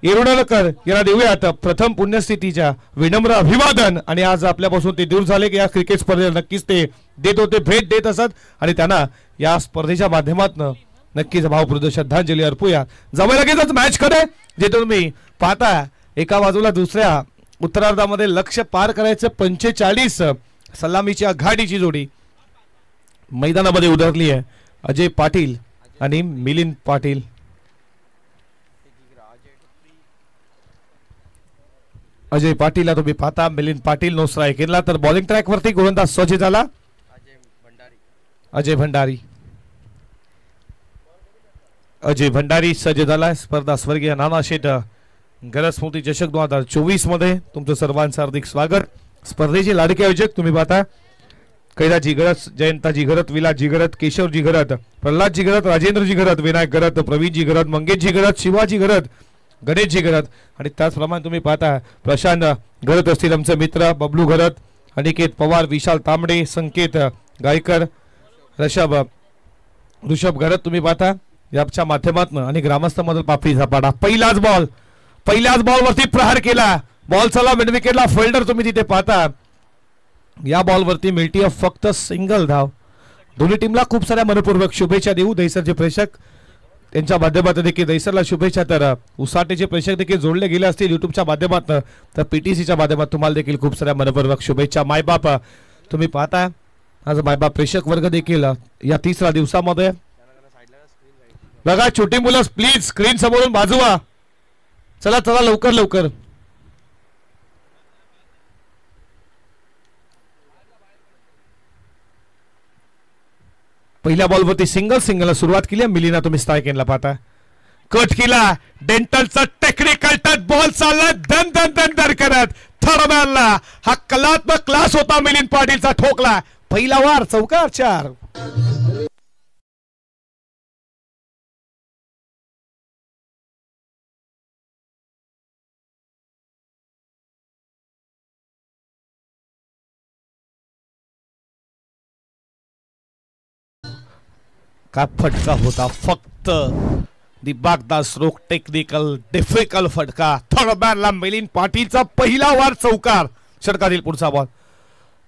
येरुडकर यांना देऊयात प्रथम पुण्यस्थितीच्या विनम्र अभिवादन. आणि आज आपल्यापासून ते दूर झाले की या क्रिकेट स्पर्धेला नक्कीच ते देत होते, भेट देत असत आणि त्यांना या स्पर्धेच्या माध्यमातून नक्कीच भावपूर्ण श्रद्धांजली अर्पूया. जवळ लगेचच मॅच कडे जे तुम्ही पाहता एका बाजूला दुसऱ्या उत्तरार्धामध्ये लक्ष पार करायचं 45 सलामीची आघाडीची जोडी मैदानामध्ये उतरली आहे. अजय पाटील आणि मिलिंद पाटील. अजय पाटीलला तुम्ही पाहता, मिलिंद पाटील नो स्ट्राईक केला. तर बॉलिंग ट्रॅक वरती गोलंदाज सज्ज झाला अजय भंडारी. अजय भंडारी सज्ज झाला. स्पर्धा स्वर्गीय नानाशेठ गरज स्मृती चषक 2024 मध्ये तुमचं सर्वांचं हार्दिक स्वागत. स्पर्धेचे लाडके आयोजक तुम्ही पाहता कैलाजी गरज, जयंताजी घरत, विलासजी घरत, केशवजी घरत, प्रल्हादजी घरत, राजेंद्रजी घरत, विनायक घरत, प्रवीणजी घरत, मंगेशजी घरत, शिवाजी घरत, गणेशजी घरत. आणि त्याचप्रमाणे तुम्ही पाहता प्रशांत घरत असतील आमचे मित्र बबलू घरत, अनिकेत पवार, विशाल तांबडे, संकेत गायकर, ऋषभ घरत तुम्ही पाहता याच्या माध्यमातून. आणि ग्रामस्थमधील पापडी झपाटा पहिल्याच बॉल वरती प्रहार केला. बॉल चला मिड विकेटला फिल्डर तुम्ही तिथे पाहता. या बॉल वरती मिळती फक्त सिंगल धाव. दोन्ही टीमला खूप साऱ्या मनपूर्वक शुभेच्छा देऊ. दैसरचे प्रेक्षक त्यांच्या माध्यमातून देखील दैसरला शुभेच्छा. तर उसाटेचे प्रेक्षक देखील जोडले गेले असतील युट्यूबच्या माध्यमातून, तर पीटीसीच्या माध्यमातून तुम्हाला देखील खूप साऱ्या मनपूर्वक शुभेच्छा. मायबाप तुम्ही पाहता आज मायबाप प्रेक्षक वर्ग देखील या तिसऱ्या दिवसामध्ये बघा. छोटी मुलं प्लीज स्क्रीन समोरून बाजूवा. चला चला लवकर लवकर. पहिल्या बॉलवरती सिंगल सुरुवात केली. मिलिना तुम्ही स्ट्राईक पाहता. कट केला डेंटलचा टेक्निकल टच. बॉल चालला दन दन दन दर करत थर्डमॅनला. हा कलात्मक क्लास होता मिलिंद पाटीलचा. ठोकला पहिला वार, चौकार 4. काय फटका होता, फक्त दिबागदार स्ट्रोक, टेक्निकल डिफिकल्ट फटका. थर्ड बॅटला मिलिंद पाटीलचा पहिला वार चौकार. षटकातील पुढचा बॉल.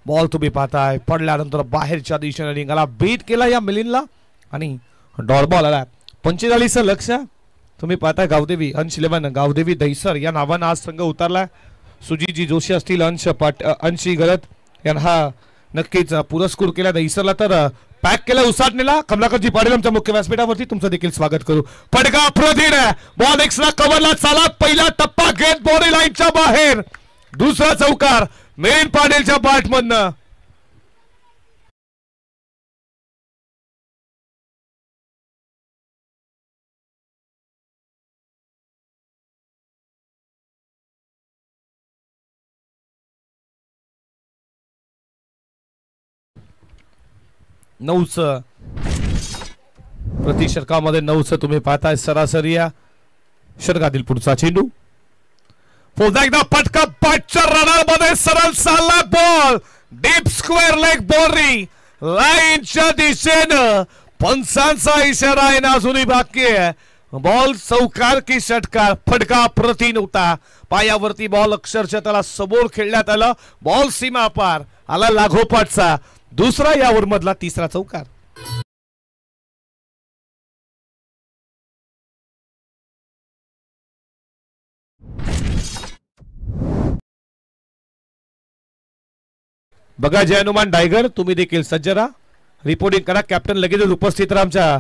बॉल तुम्ही पाहताय पडल्यानंतर बाहेरच्या दिशेने निघाला, बीट केला या मिलिंदला आणि डॉट बॉल आला. पंची झाली सर लक्ष. तुम्ही पाहताय गावदेवी अंश 11 गावदेवी दहिसर या नावानं आज संघ उतरलाय. सुजीजी जोशी असतील, अंशी गरत यांना नक्कीच पुरस्कृत केला दहिसरला. तर पॅक केला उसाटणीला कमलाकरजी पाटील आमच्या मुख्य व्यासपीठावरती तुमचं देखील स्वागत करू. फटका प्रधीन बॉल एक्स्ट्रा कव्हरला चाला. पहिला टप्पा गेट बॉडी लाईनच्या बाहेर. दुसरा चौकार मिलिंद पाटीलच्या बॅटमधनं. नऊच प्रति षटकामध्ये 9 तुम्ही पाहताय सरासरी. या षटकातील पुढचा चेंडू पुन्हा एकदा फटका पाचच्या रनरमध्ये सरळ चालला ball. Deep square leg boundary लाईनच्या दिशेनं. पंचांचा इशारा आहे ना अजूनही बाकी आहे. बॉल चौकार की षटकार. फटका प्रति नव्हता. पायावरती बॉल अक्षरशः त्याला समोर खेळण्यात आलं. बॉल सीमा पार आला लागोपाठचा दुसरा यावर मधला तिसरा चौकार. बघा जय हनुमान डायगर तुम्ही देखील सज्ज राहा. रिपोर्टिंग करा. कॅप्टन लगेच उपस्थित राहा आमच्या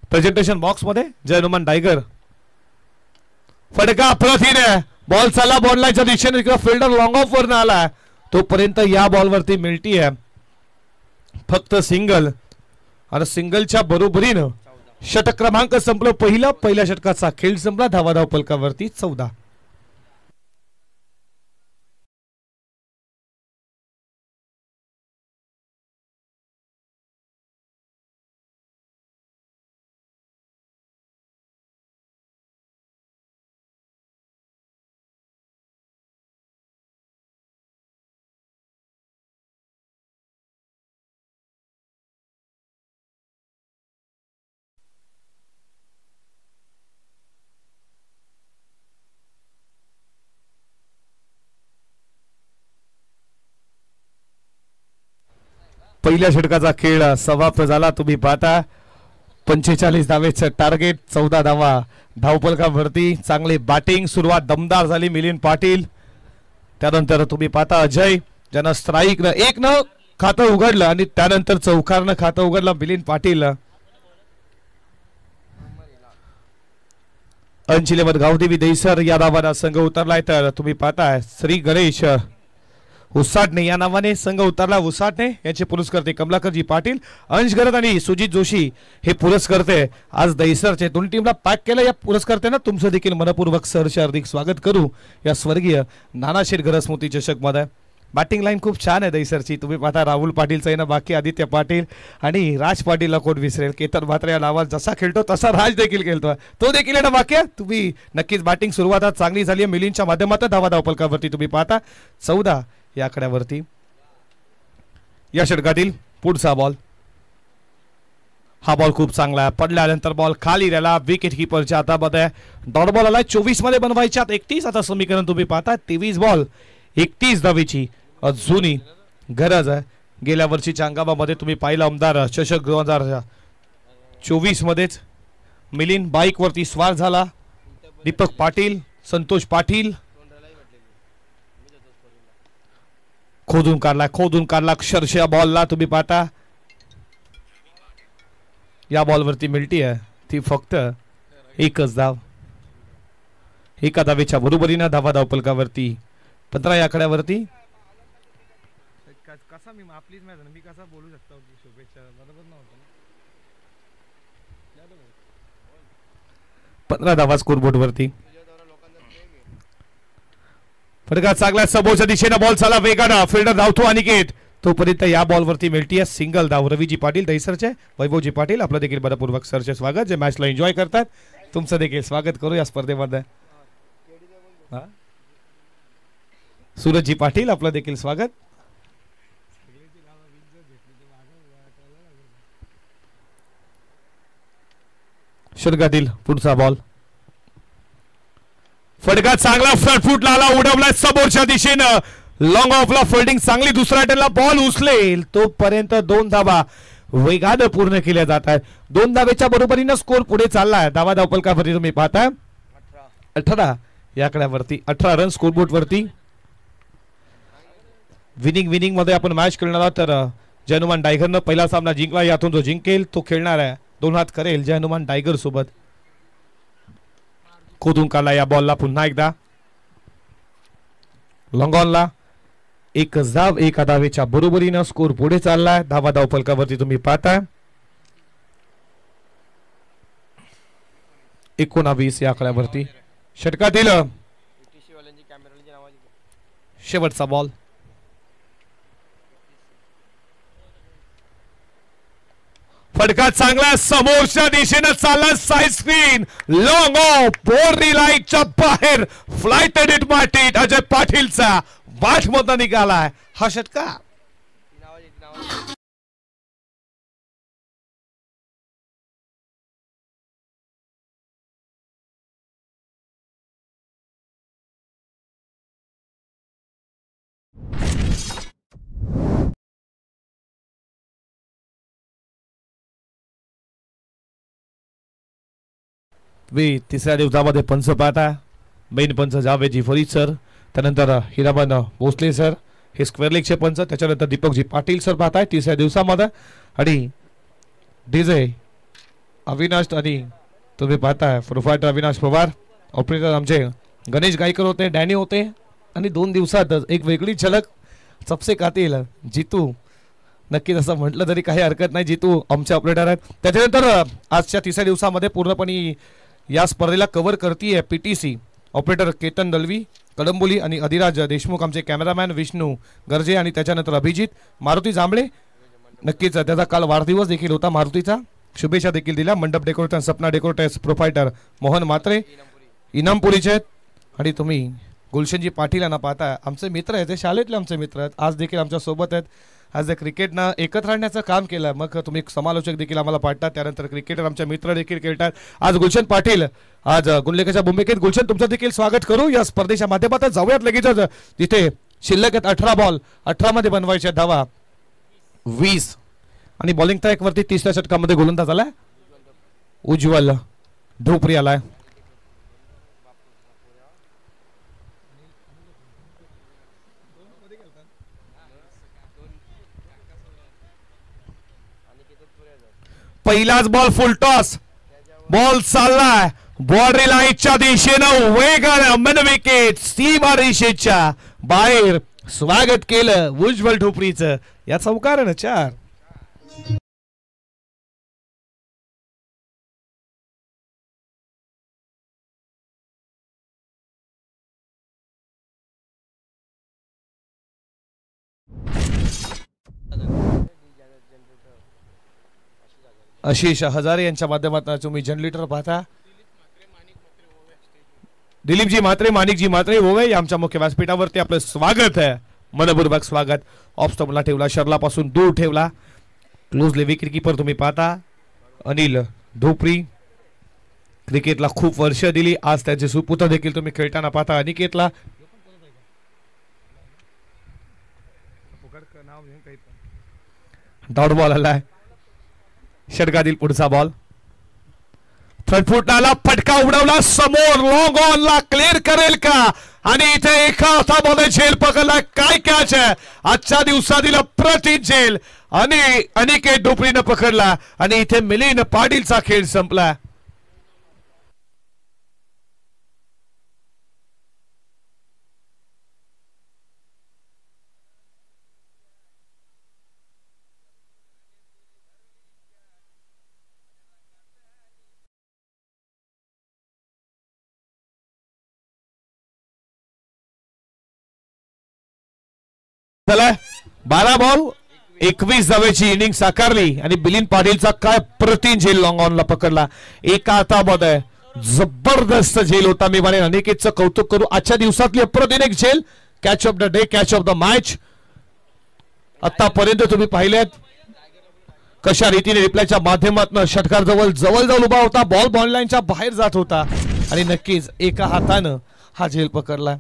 प्रेझेंटेशन बॉक्स मध्ये. जय हनुमान डायगर. फटका प्रथिने बॉल चालला बॉल लाईनच्या दिशेने. फिल्डर लॉंग ऑफ वर आला तोपर्यंत या बॉलवरती मिळती आहे फक्त सिंगल. आणि सिंगलच्या बरोबरीनं षटक क्रमांक संपलं. पहिल्या षटकाचा खेळ संपला. धावाधाव फलकावरती 14. पहिल्या षटकाचा खेळ समाप्त झाला. तुम्ही पाहता 45 धावेचं टार्गेट, 14 धावा धावफलकावरती. चांगली बॅटिंग सुरुवात दमदार झाली मिलिंद पाटील. त्यानंतर तुम्ही पाहता अजय ज्यांना स्ट्राईक एक न खातं उघडलं आणि त्यानंतर चौकारनं खातं उघडलं मिलिंद पाटील. अंचिलेवर गावदेवी दहिसर या नावाने संघ उतरलाय. तर तुम्ही पाहताय श्री गणेश उसाटणे या नावाने संघ उतरला. उसाटणे यांचे पुरस्कर्ते कमलाकरजी पाटील, अंश गरत आणि सुजित जोशी हे पुरस्कर्ते आज दहिसरचे. दोन्ही टीमला पॅक केलं. या पुरस्कर्त्यांना तुमचं देखील मनपूर्वक सहर्ष हार्दिक स्वागत करू या स्वर्गीय नानाशेठ गरज स्मृती चषक मध्ये. बॅटिंग लाईन खूप छान आहे दहिसरची. तुम्ही पाहता राहुल पाटीलचं आहे ना, बाकी आदित्य पाटील आणि राज पाटीलला कोण विसरेल. केतन म्हात्रे या नावात जसा खेळतो तसा राज देखील खेळतो, तो देखील आहे ना बाकी. तुम्ही नक्कीच बॅटिंग सुरुवात चांगली झाली आहे मिलिंदच्या माध्यमातून. धावा धावफलकावरती तुम्ही पाहता 14 या आकड्यावरती. या षटकातील पुढचा बॉल. हा बॉल खूप चांगला आहे. पडल्यानंतर बॉल खाली राहिला विकेट किपरच्या हातामध्ये. डॉट बॉल आला 24 मध्ये बनवायच्या 31. आता समीकरण तुम्ही पाहता 23 बॉल 31 धावेची अजूनही गरज आहे. गेल्या वर्षीच्या हंगामामध्ये तुम्ही पाहिलं आमदार चषक 2024 मध्येच मिलिंद बाईक वरती स्वार झाला. दीपक पाटील, संतोष पाटील खोदून काढला अक्षरशः बॉलला. तुम्ही पाहता या बॉलवरती मिळती आहे ती फक्त एकच धाव. एका धावेच्या बरोबरीनं धावा धावफलकावरती 15 या आकड्यावरती. कसा मी आपलीच मॅच मी कसा बोलू शकतो शुभेच्छा बरोबर नव्हतं. 15 धावा स्कोरबोर्ड वरती. फटका चांगला समोरच्या दिशेने बॉल चाला वेगानं. फिल्डर धावतो अनिकेत. तोपर्यंत या बॉलवरती मिळती आहे सिंगल धाव. रवीजी पाटील दहिसरचे, वैभवजी पाटील आपलं देखील मनपूर्वक सरचे स्वागत. जे मॅचला एन्जॉय करतात तुमचं देखील स्वागत करू या स्पर्धेमध्ये. सूरजजी पाटील आपलं देखील स्वागत. षटकातील पुढचा बॉल फटका चांगला फ्रंट फूट आला उडवलाय समोरच्या दिशेनं लॉंग ऑफला फिल्डिंग चांगली दुसऱ्या टेनला बॉल उचलेल तोपर्यंत 2 धावा वेगानं पूर्ण केल्या जात आहेत 2 धावेच्या बरोबरीनं स्कोर पुढे चाललाय धावा धावपलकावरती तुम्ही पाहताय 18 या आकड्यावरती 18 रन स्कोरबोर्ड वरती विनिंग मध्ये आपण मॅच खेळणार आहोत तर जय हनुमान टायगरनं पहिला सामना जिंकला यातून जो जिंकेल तो खेळणार आहे 2 हात करेल जय हनुमान टायगर सोबत खोदून काढला या बॉलला पुन्हा एकदा लॉंग ऑनला 1 धाव 1 धावेच्या बरोबरीनं स्कोर पुढे चाललाय धावा धावफलकावरती तुम्ही पाहताय 19 या आकड्यावरती षटकातील शेवटचा बॉल फटका चांगला समोरच्या दिशेनं चालला side screen long of Bordi लाईटच्या बाहेर फ्लाइट एडिट मार्टिट अजय पाटीलचा वाट मधनं निघालाय हा षटका तिसऱ्या दिवसामध्ये पंच पाहता मेन पंच जावेदजी फरीद सर त्यानंतर हिरामन भोसले सर हे स्क्वेअर लेगचे पंच त्याच्यानंतर दीपकजी पाटील सर पाहताय तिसऱ्या दिवसामध्ये आणि डीजे अविनाश आणि तुम्ही पाहताय प्रोफायटर अविनाश पवार ऑपरेटर आमचे गणेश गायकर होते डॅनी होते आणि 2 दिवसातच एक वेगळी झलक सबसे कातील जितू नक्कीच असं म्हटलं तरी काही हरकत नाही जितू आमचे ऑपरेटर आहेत त्याच्यानंतर आजच्या तिसऱ्या दिवसामध्ये पूर्णपणे या स्पर्धेला कव्हर करतीये पीटीसी ऑपरेटर केतन दलवी कडंबोली आणि अधिराज देशमुख आमचे कॅमेरामॅन विष्णू गर्जे आणि त्याच्यानंतर अभिजित मारुती जांभळे नक्कीच त्याचा काल वाढदिवस देखील होता मारुतीचा शुभेच्छा देखील दिल्या मंडप डेकोरेटर सपना डेकोरेटर्स प्रोफायटर मोहन मात्रे इनामपुरीचे आणि तुम्ही गुलशनजी पाटील यांना पाहता आमचे मित्र आहेत ते शाळेतले आमचे मित्र आहेत आज देखील आमच्या सोबत आहेत आज क्रिकेटनं एकत्र आणण्याचं काम केलं मग तुम्ही समालोचक देखील आम्हाला पाठतात त्यानंतर क्रिकेटर आमचे मित्र देखील खेळतात आज गुलशन पाटील आज गुणलेखाच्या भूमिकेत गुलशन तुमचं देखील स्वागत करू या स्पर्धेच्या माध्यमातून जाऊयात लगेचच तिथे शिल्लक आहेत 18 बॉल 18 मध्ये बनवायच्या धावा 20 आणि बॉलिंग ट्रॅक वरती तिसऱ्या षटकामध्ये गोलंदाज आलाय उज्ज्वल ढोपरी आलाय पहिलाच बॉल फुल टॉस बॉल चाललाय बॉर्डरी लाईनच्या दिशेनं वेगानं मन विकेट सीमा रेषेच्या बाहेर स्वागत केलं उज्ज्वल ढोपरीचं या चौकारानं 4 आशिष हजारे यांच्या माध्यमातून तुम्ही जनरेटर पाहता दिलीपजी म्हात्रे माणिकजी म्हात्रे होवे आमच्या मुख्य व्यासपीठावरती आपलं स्वागत आहे मनपूर्वक स्वागत ऑफ स्टॉपला ठेवला शरलापासून दूर ठेवला क्लोजली विकेट कीपर तुम्ही पाहता अनिल ढोपरी क्रिकेटला खूप वर्ष दिली आज त्याचे सुपुत्र देखील तुम्ही खेळताना पाहता अनिकेतला डॉट बॉल आलाय षटकातील पुढचा बॉल फ्रंट फूट आला फटका उडवला समोर लॉंग ऑन ला क्लिअर करेल का आणि इथे एका हातामध्ये झेल पकडला काय कॅच आहे आजच्या दिवसातील अप्रतिम झेल आणि अनिकेत ढोपरीनं पकडला आणि इथे मिलिंद पाटीलचा खेळ संपला चला 12 बॉल 21 धावेची इनिंग साकारली आणि मिलिंद पाटीलचा काय प्रतिम झेल लॉंग ऑनला पकडला एका हातामध्ये जबरदस्त झेल होता मी म्हणेन अनिकेतचं कौतुक करू आजच्या दिवसातली अप्रतिम एक झेल catch of the day catch of the match आतापर्यंत तुम्ही पाहिलेत कशा रीतीने रिप्लायच्या माध्यमातून षटकार जवळ जाऊन उभा होता, बॉल बॉललाईनच्या बाहेर जात होता आणि नक्कीच एका हातानं हा झेल पकडला.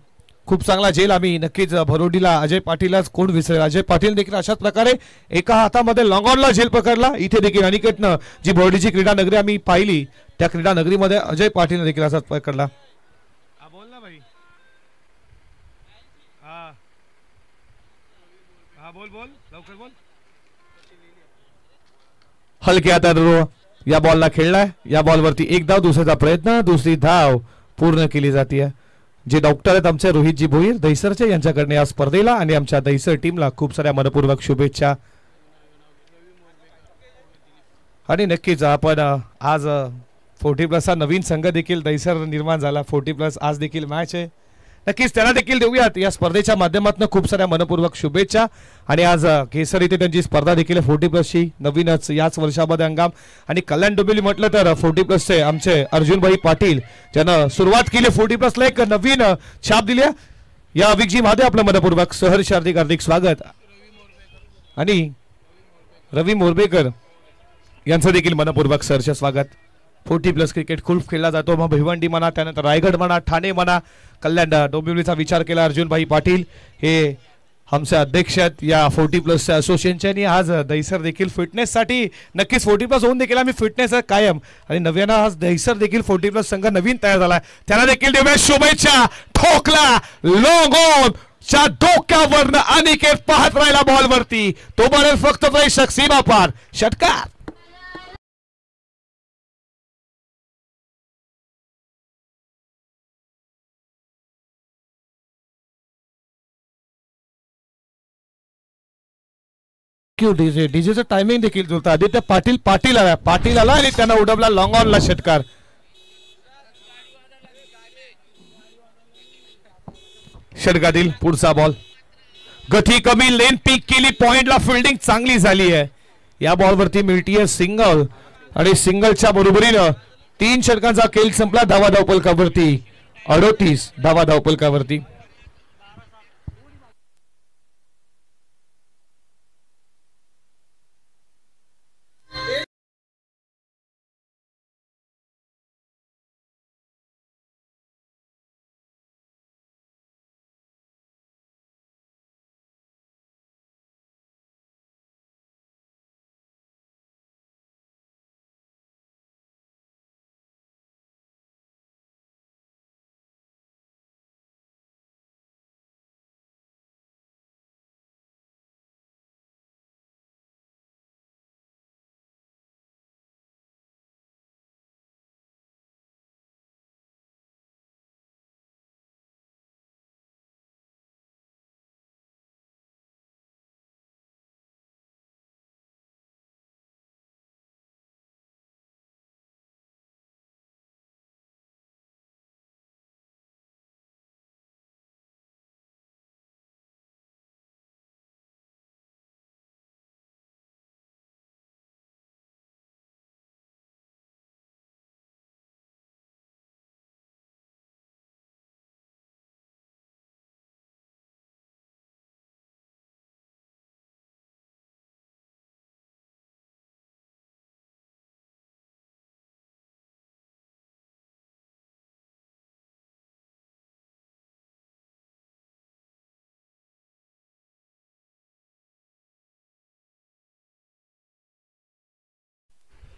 खूप चांगला झेल आम्ही नक्कीच भरोडीला अजय पाटीलच कोण विसरेल. अजय पाटील देखील अशाच प्रकारे एका हातामध्ये लॉंग ऑनला झेल पकडला. इथे देखील अनिकेतनं जी भरोडीची क्रीडा नगरी आम्ही पाहिली त्या क्रीडा नगरीमध्ये अजय पाटीलने देखील असाच पकडला. बोल ना भाई. बोल लवकर बोल. हलक्या हाताने या बॉलला खेळलाय. या बॉलवरती एक धाव, दुसऱ्याचा प्रयत्न, दुसरी धाव पूर्ण केली जाते. जे डॉक्टर आहेत आमचे रोहितजी भोईर दहिसरचे यांच्याकडे या स्पर्धेला आणि आमच्या दहिसर टीमला खूप साऱ्या मनपूर्वक शुभेच्छा. आणि नक्कीच आपण आज 40+ हा नवीन संघ देखील दहिसर निर्माण झाला. 40+ आज देखील मॅच आहे. नक्कीच त्याला देखील देऊयात या स्पर्धेच्या माध्यमातून खूप साऱ्या मनपूर्वक शुभेच्छा. आणि आज केसर इथे त्यांची स्पर्धा देखील 40+ची नवीनच याच वर्षामध्ये हंगाम. आणि कल्याण डोंबिवली म्हटलं तर 40+चे आमचे अर्जुनभाई पाटील ज्यानं सुरुवात केली 40+ला एक नवीन छाप दिली. या अभिकजी मध्ये आपलं मनपूर्वक सहर्ष हार्दिक स्वागत. आणि रवी मोरबेकर यांचं देखील मनपूर्वक सहर्ष स्वागत. 40+ क्रिकेट खूप खेळला जातो. मग भिवंडी म्हणा, त्यानंतर रायगड म्हणा, ठाणे म्हणा, कल्याण डोंबिवलीचा विचार केला अर्जुनभाई पाटील हे आमचे अध्यक्ष आहेत या 40+ असोसिएशनचे. आणि आज दहिसर देखील फिटनेससाठी नक्कीच 40+ होऊन देखील आम्ही फिटनेस कायम. आणि नव्यानं आज दहिसर देखील 40+ संघ नवीन तयार झाला. त्याला देखील देऊया शुभेच्छा. ठोकला लॉंग ऑन च्या डोक्यावरनं अनिकेत पाहत राहिला बॉलवरती. तो बरेल फक्त प्रेक्षक सीमा पार षटकार. डीजेचं टायमिंग देखील जुळतं. आदित्य पाटील आला आणि त्यांना उडवला लॉंग ऑनला षटकार. षटकातील पुढचा बॉल गती कमी, लेन पीक केली, पॉइंटला फिल्डिंग चांगली झाली आहे. या बॉलवरती मिळतीये सिंगल आणि सिंगलच्या बरोबरीनं 3 षटकांचा खेळ संपला. धावा धावपलकावरती 38 धावा धावपलकावरती.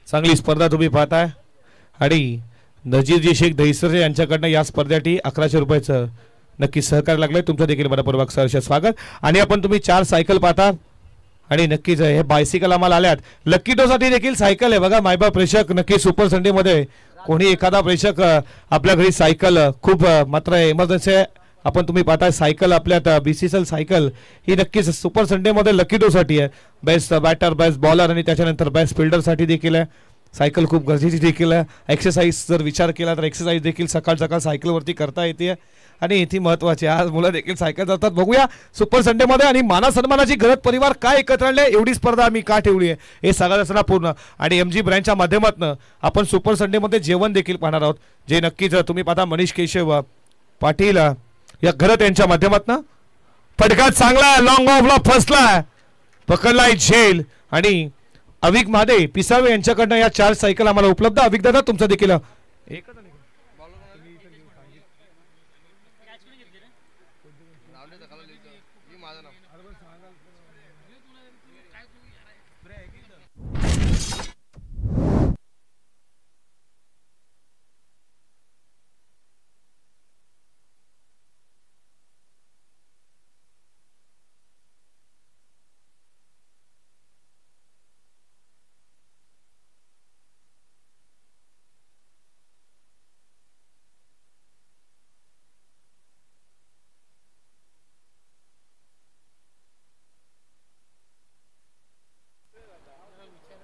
चांगली स्पर्धा तुम्ही पाहताय. आणि नजीरजी शेख दहिसर यांच्याकडनं या स्पर्धेसाठी 1100 रुपयाचं नक्की सहकार्य लागलंय. तुमचं देखील मनपूर्वक सहर्ष स्वागत. आणि आपण तुम्ही 4 सायकल पाहता आणि नक्कीच हे बायसिकल आम्हाला आल्यात. लकी डो साठी देखील सायकल आहे बघा. मायबा प्रेक्षक नक्की सुपर संडे मध्ये कोणी एखादा प्रेक्षक आपल्या घरी सायकल खूप मात्र इमर्जन्सी आहे. आपण तुम्ही पाहताय सायकल आपल्यात BCCL सायकल ही नक्कीच सुपर संडे मध्ये लकी डो साठी आहे. बेस्ट बॅटर, बेस्ट बॉलर आणि त्याच्यानंतर बेस्ट फिल्डर साठी देखील आहे. सायकल खूप गरजेची देखील आहे. एक्सरसाइज जर विचार केला तर एक्सरसाइज देखील सकाळ सकाळ सायकलवरती करता येते आणि ती महत्वाची. आज मुलं देखील सायकल जातात. बघूया सुपर संडे मध्ये आणि मान सन्मानाची गरज परिवार काय एकत्र आणले एवढी स्पर्धा आम्ही का ठेवली आहे हे सांगत असताना पूर्ण. आणि MG ब्रँडच्या माध्यमातून आपण सुपर संडे मध्ये जेवण देखील पाहणार आहोत जे नक्कीच तुम्ही पाहता मनीष केशव पाटील या घरत यांच्या माध्यमातून. फटका चांगला लॉंग ऑफला फसला, पकडलाय झेल आणि अविक महादे पिसावे यांच्याकडनं या 4 सायकल आम्हाला उपलब्ध. अविक दादा तुमचा देखील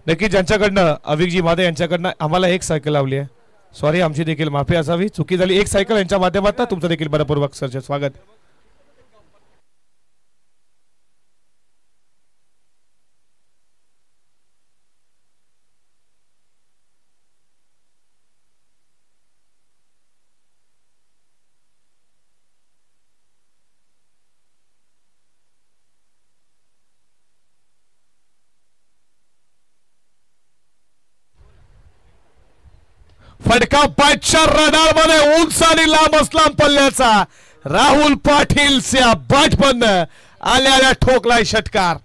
नक्की ज्यांच्याकडनं अविकजी मादे यांच्याकडनं आम्हाला 1 सायकल लावली आहे. सॉरी आमची देखील माफी असावी, चुकी झाली. 1 सायकल यांच्या माध्यमातून तुमचं देखील मनपूर्वक सरचे स्वागत. फटका 5च्या रडारमध्ये उंच आणि लांब असलाम पल्ल्याचा राहुल पाटील च्या बॅटमन आल्याला ठोकलाय षटकार.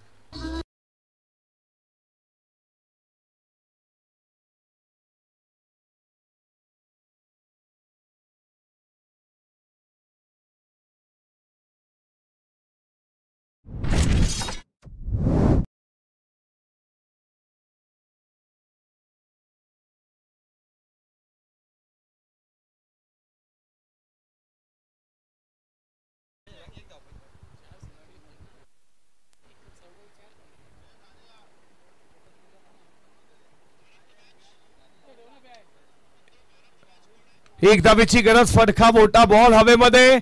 एक धावेची गरज. फटका मोठा बॉल हवेमध्ये.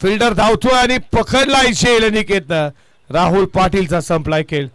फिल्डर धावतोय आणि पकडलाय शेल अनिकेतनं. राहुल पाटीलचा संपलाय खेळ.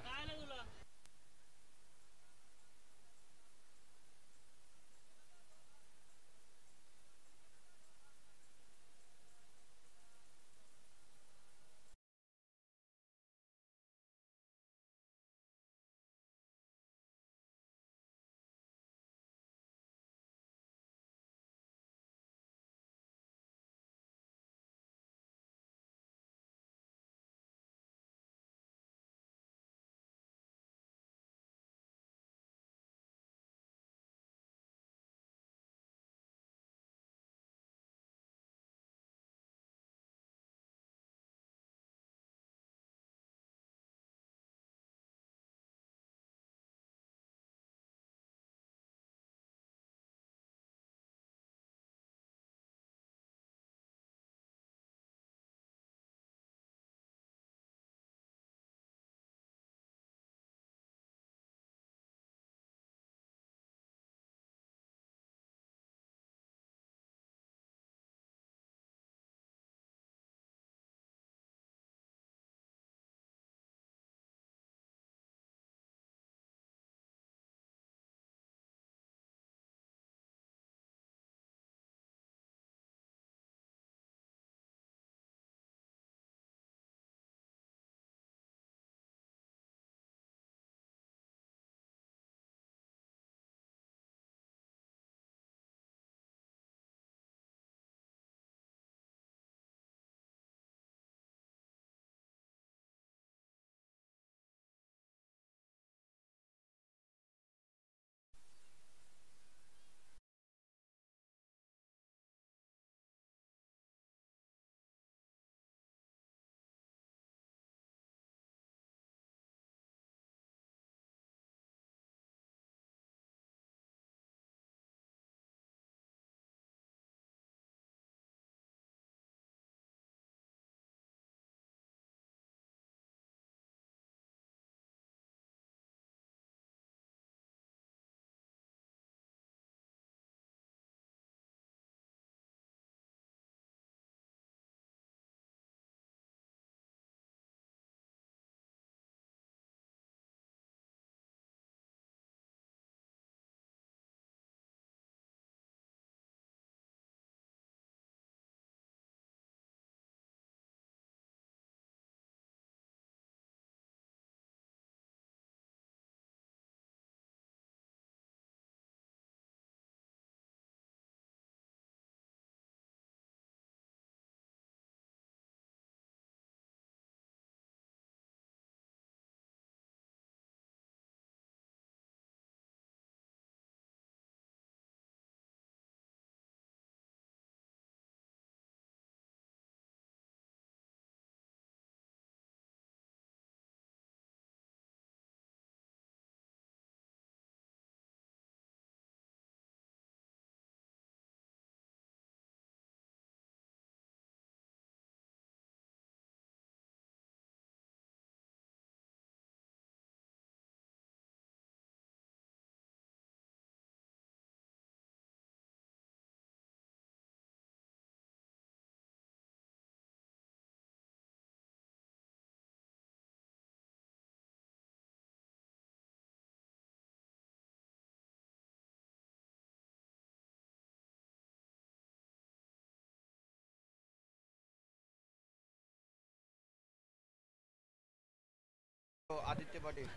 आदित्य पाटील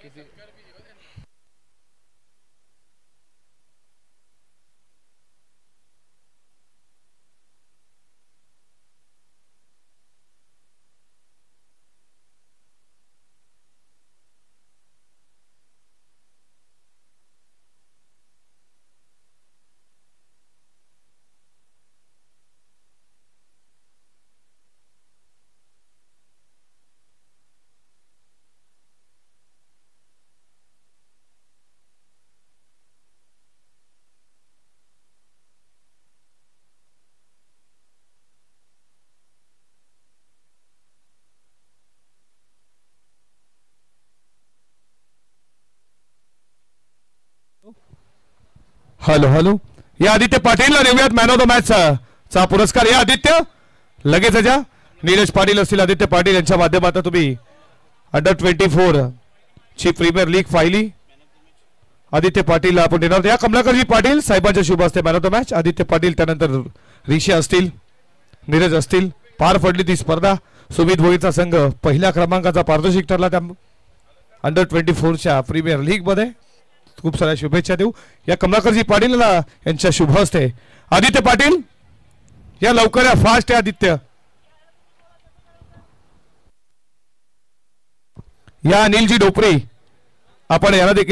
किती हॅलो हॅलो या आदित्य पाटीलला देऊयात मॅन ऑफ द मॅच चा पुरस्कार. या आदित्य लगेच जा. नीरज पाटील असतील आदित्य पाटील यांच्या माध्यमातून तुम्ही अंडर-24 ची प्रीमियर लीग फायली आदित्य पाटील आपण देणार. या कमलाकरजी पाटील साहेबांच्या शुभ हस्ते man of the match Aditya Patil. त्यानंतर ऋषी असतील नीरज असतील. पार पडली ती स्पर्धा. सुमित भोईचा संघ पहिल्या क्रमांकाचा पारितोषिक ठरला त्या अंडर-24च्या प्रीमियर लीग मध्ये. खूप साऱ्या शुभेच्छा देऊ या कमलाकरजी पाटीलला यांच्या शुभ हस्ते. आदित्य पाटील या लवकर या फास्ट आहे आदित्य. या अनिलजी डोपरे आपण याला देखील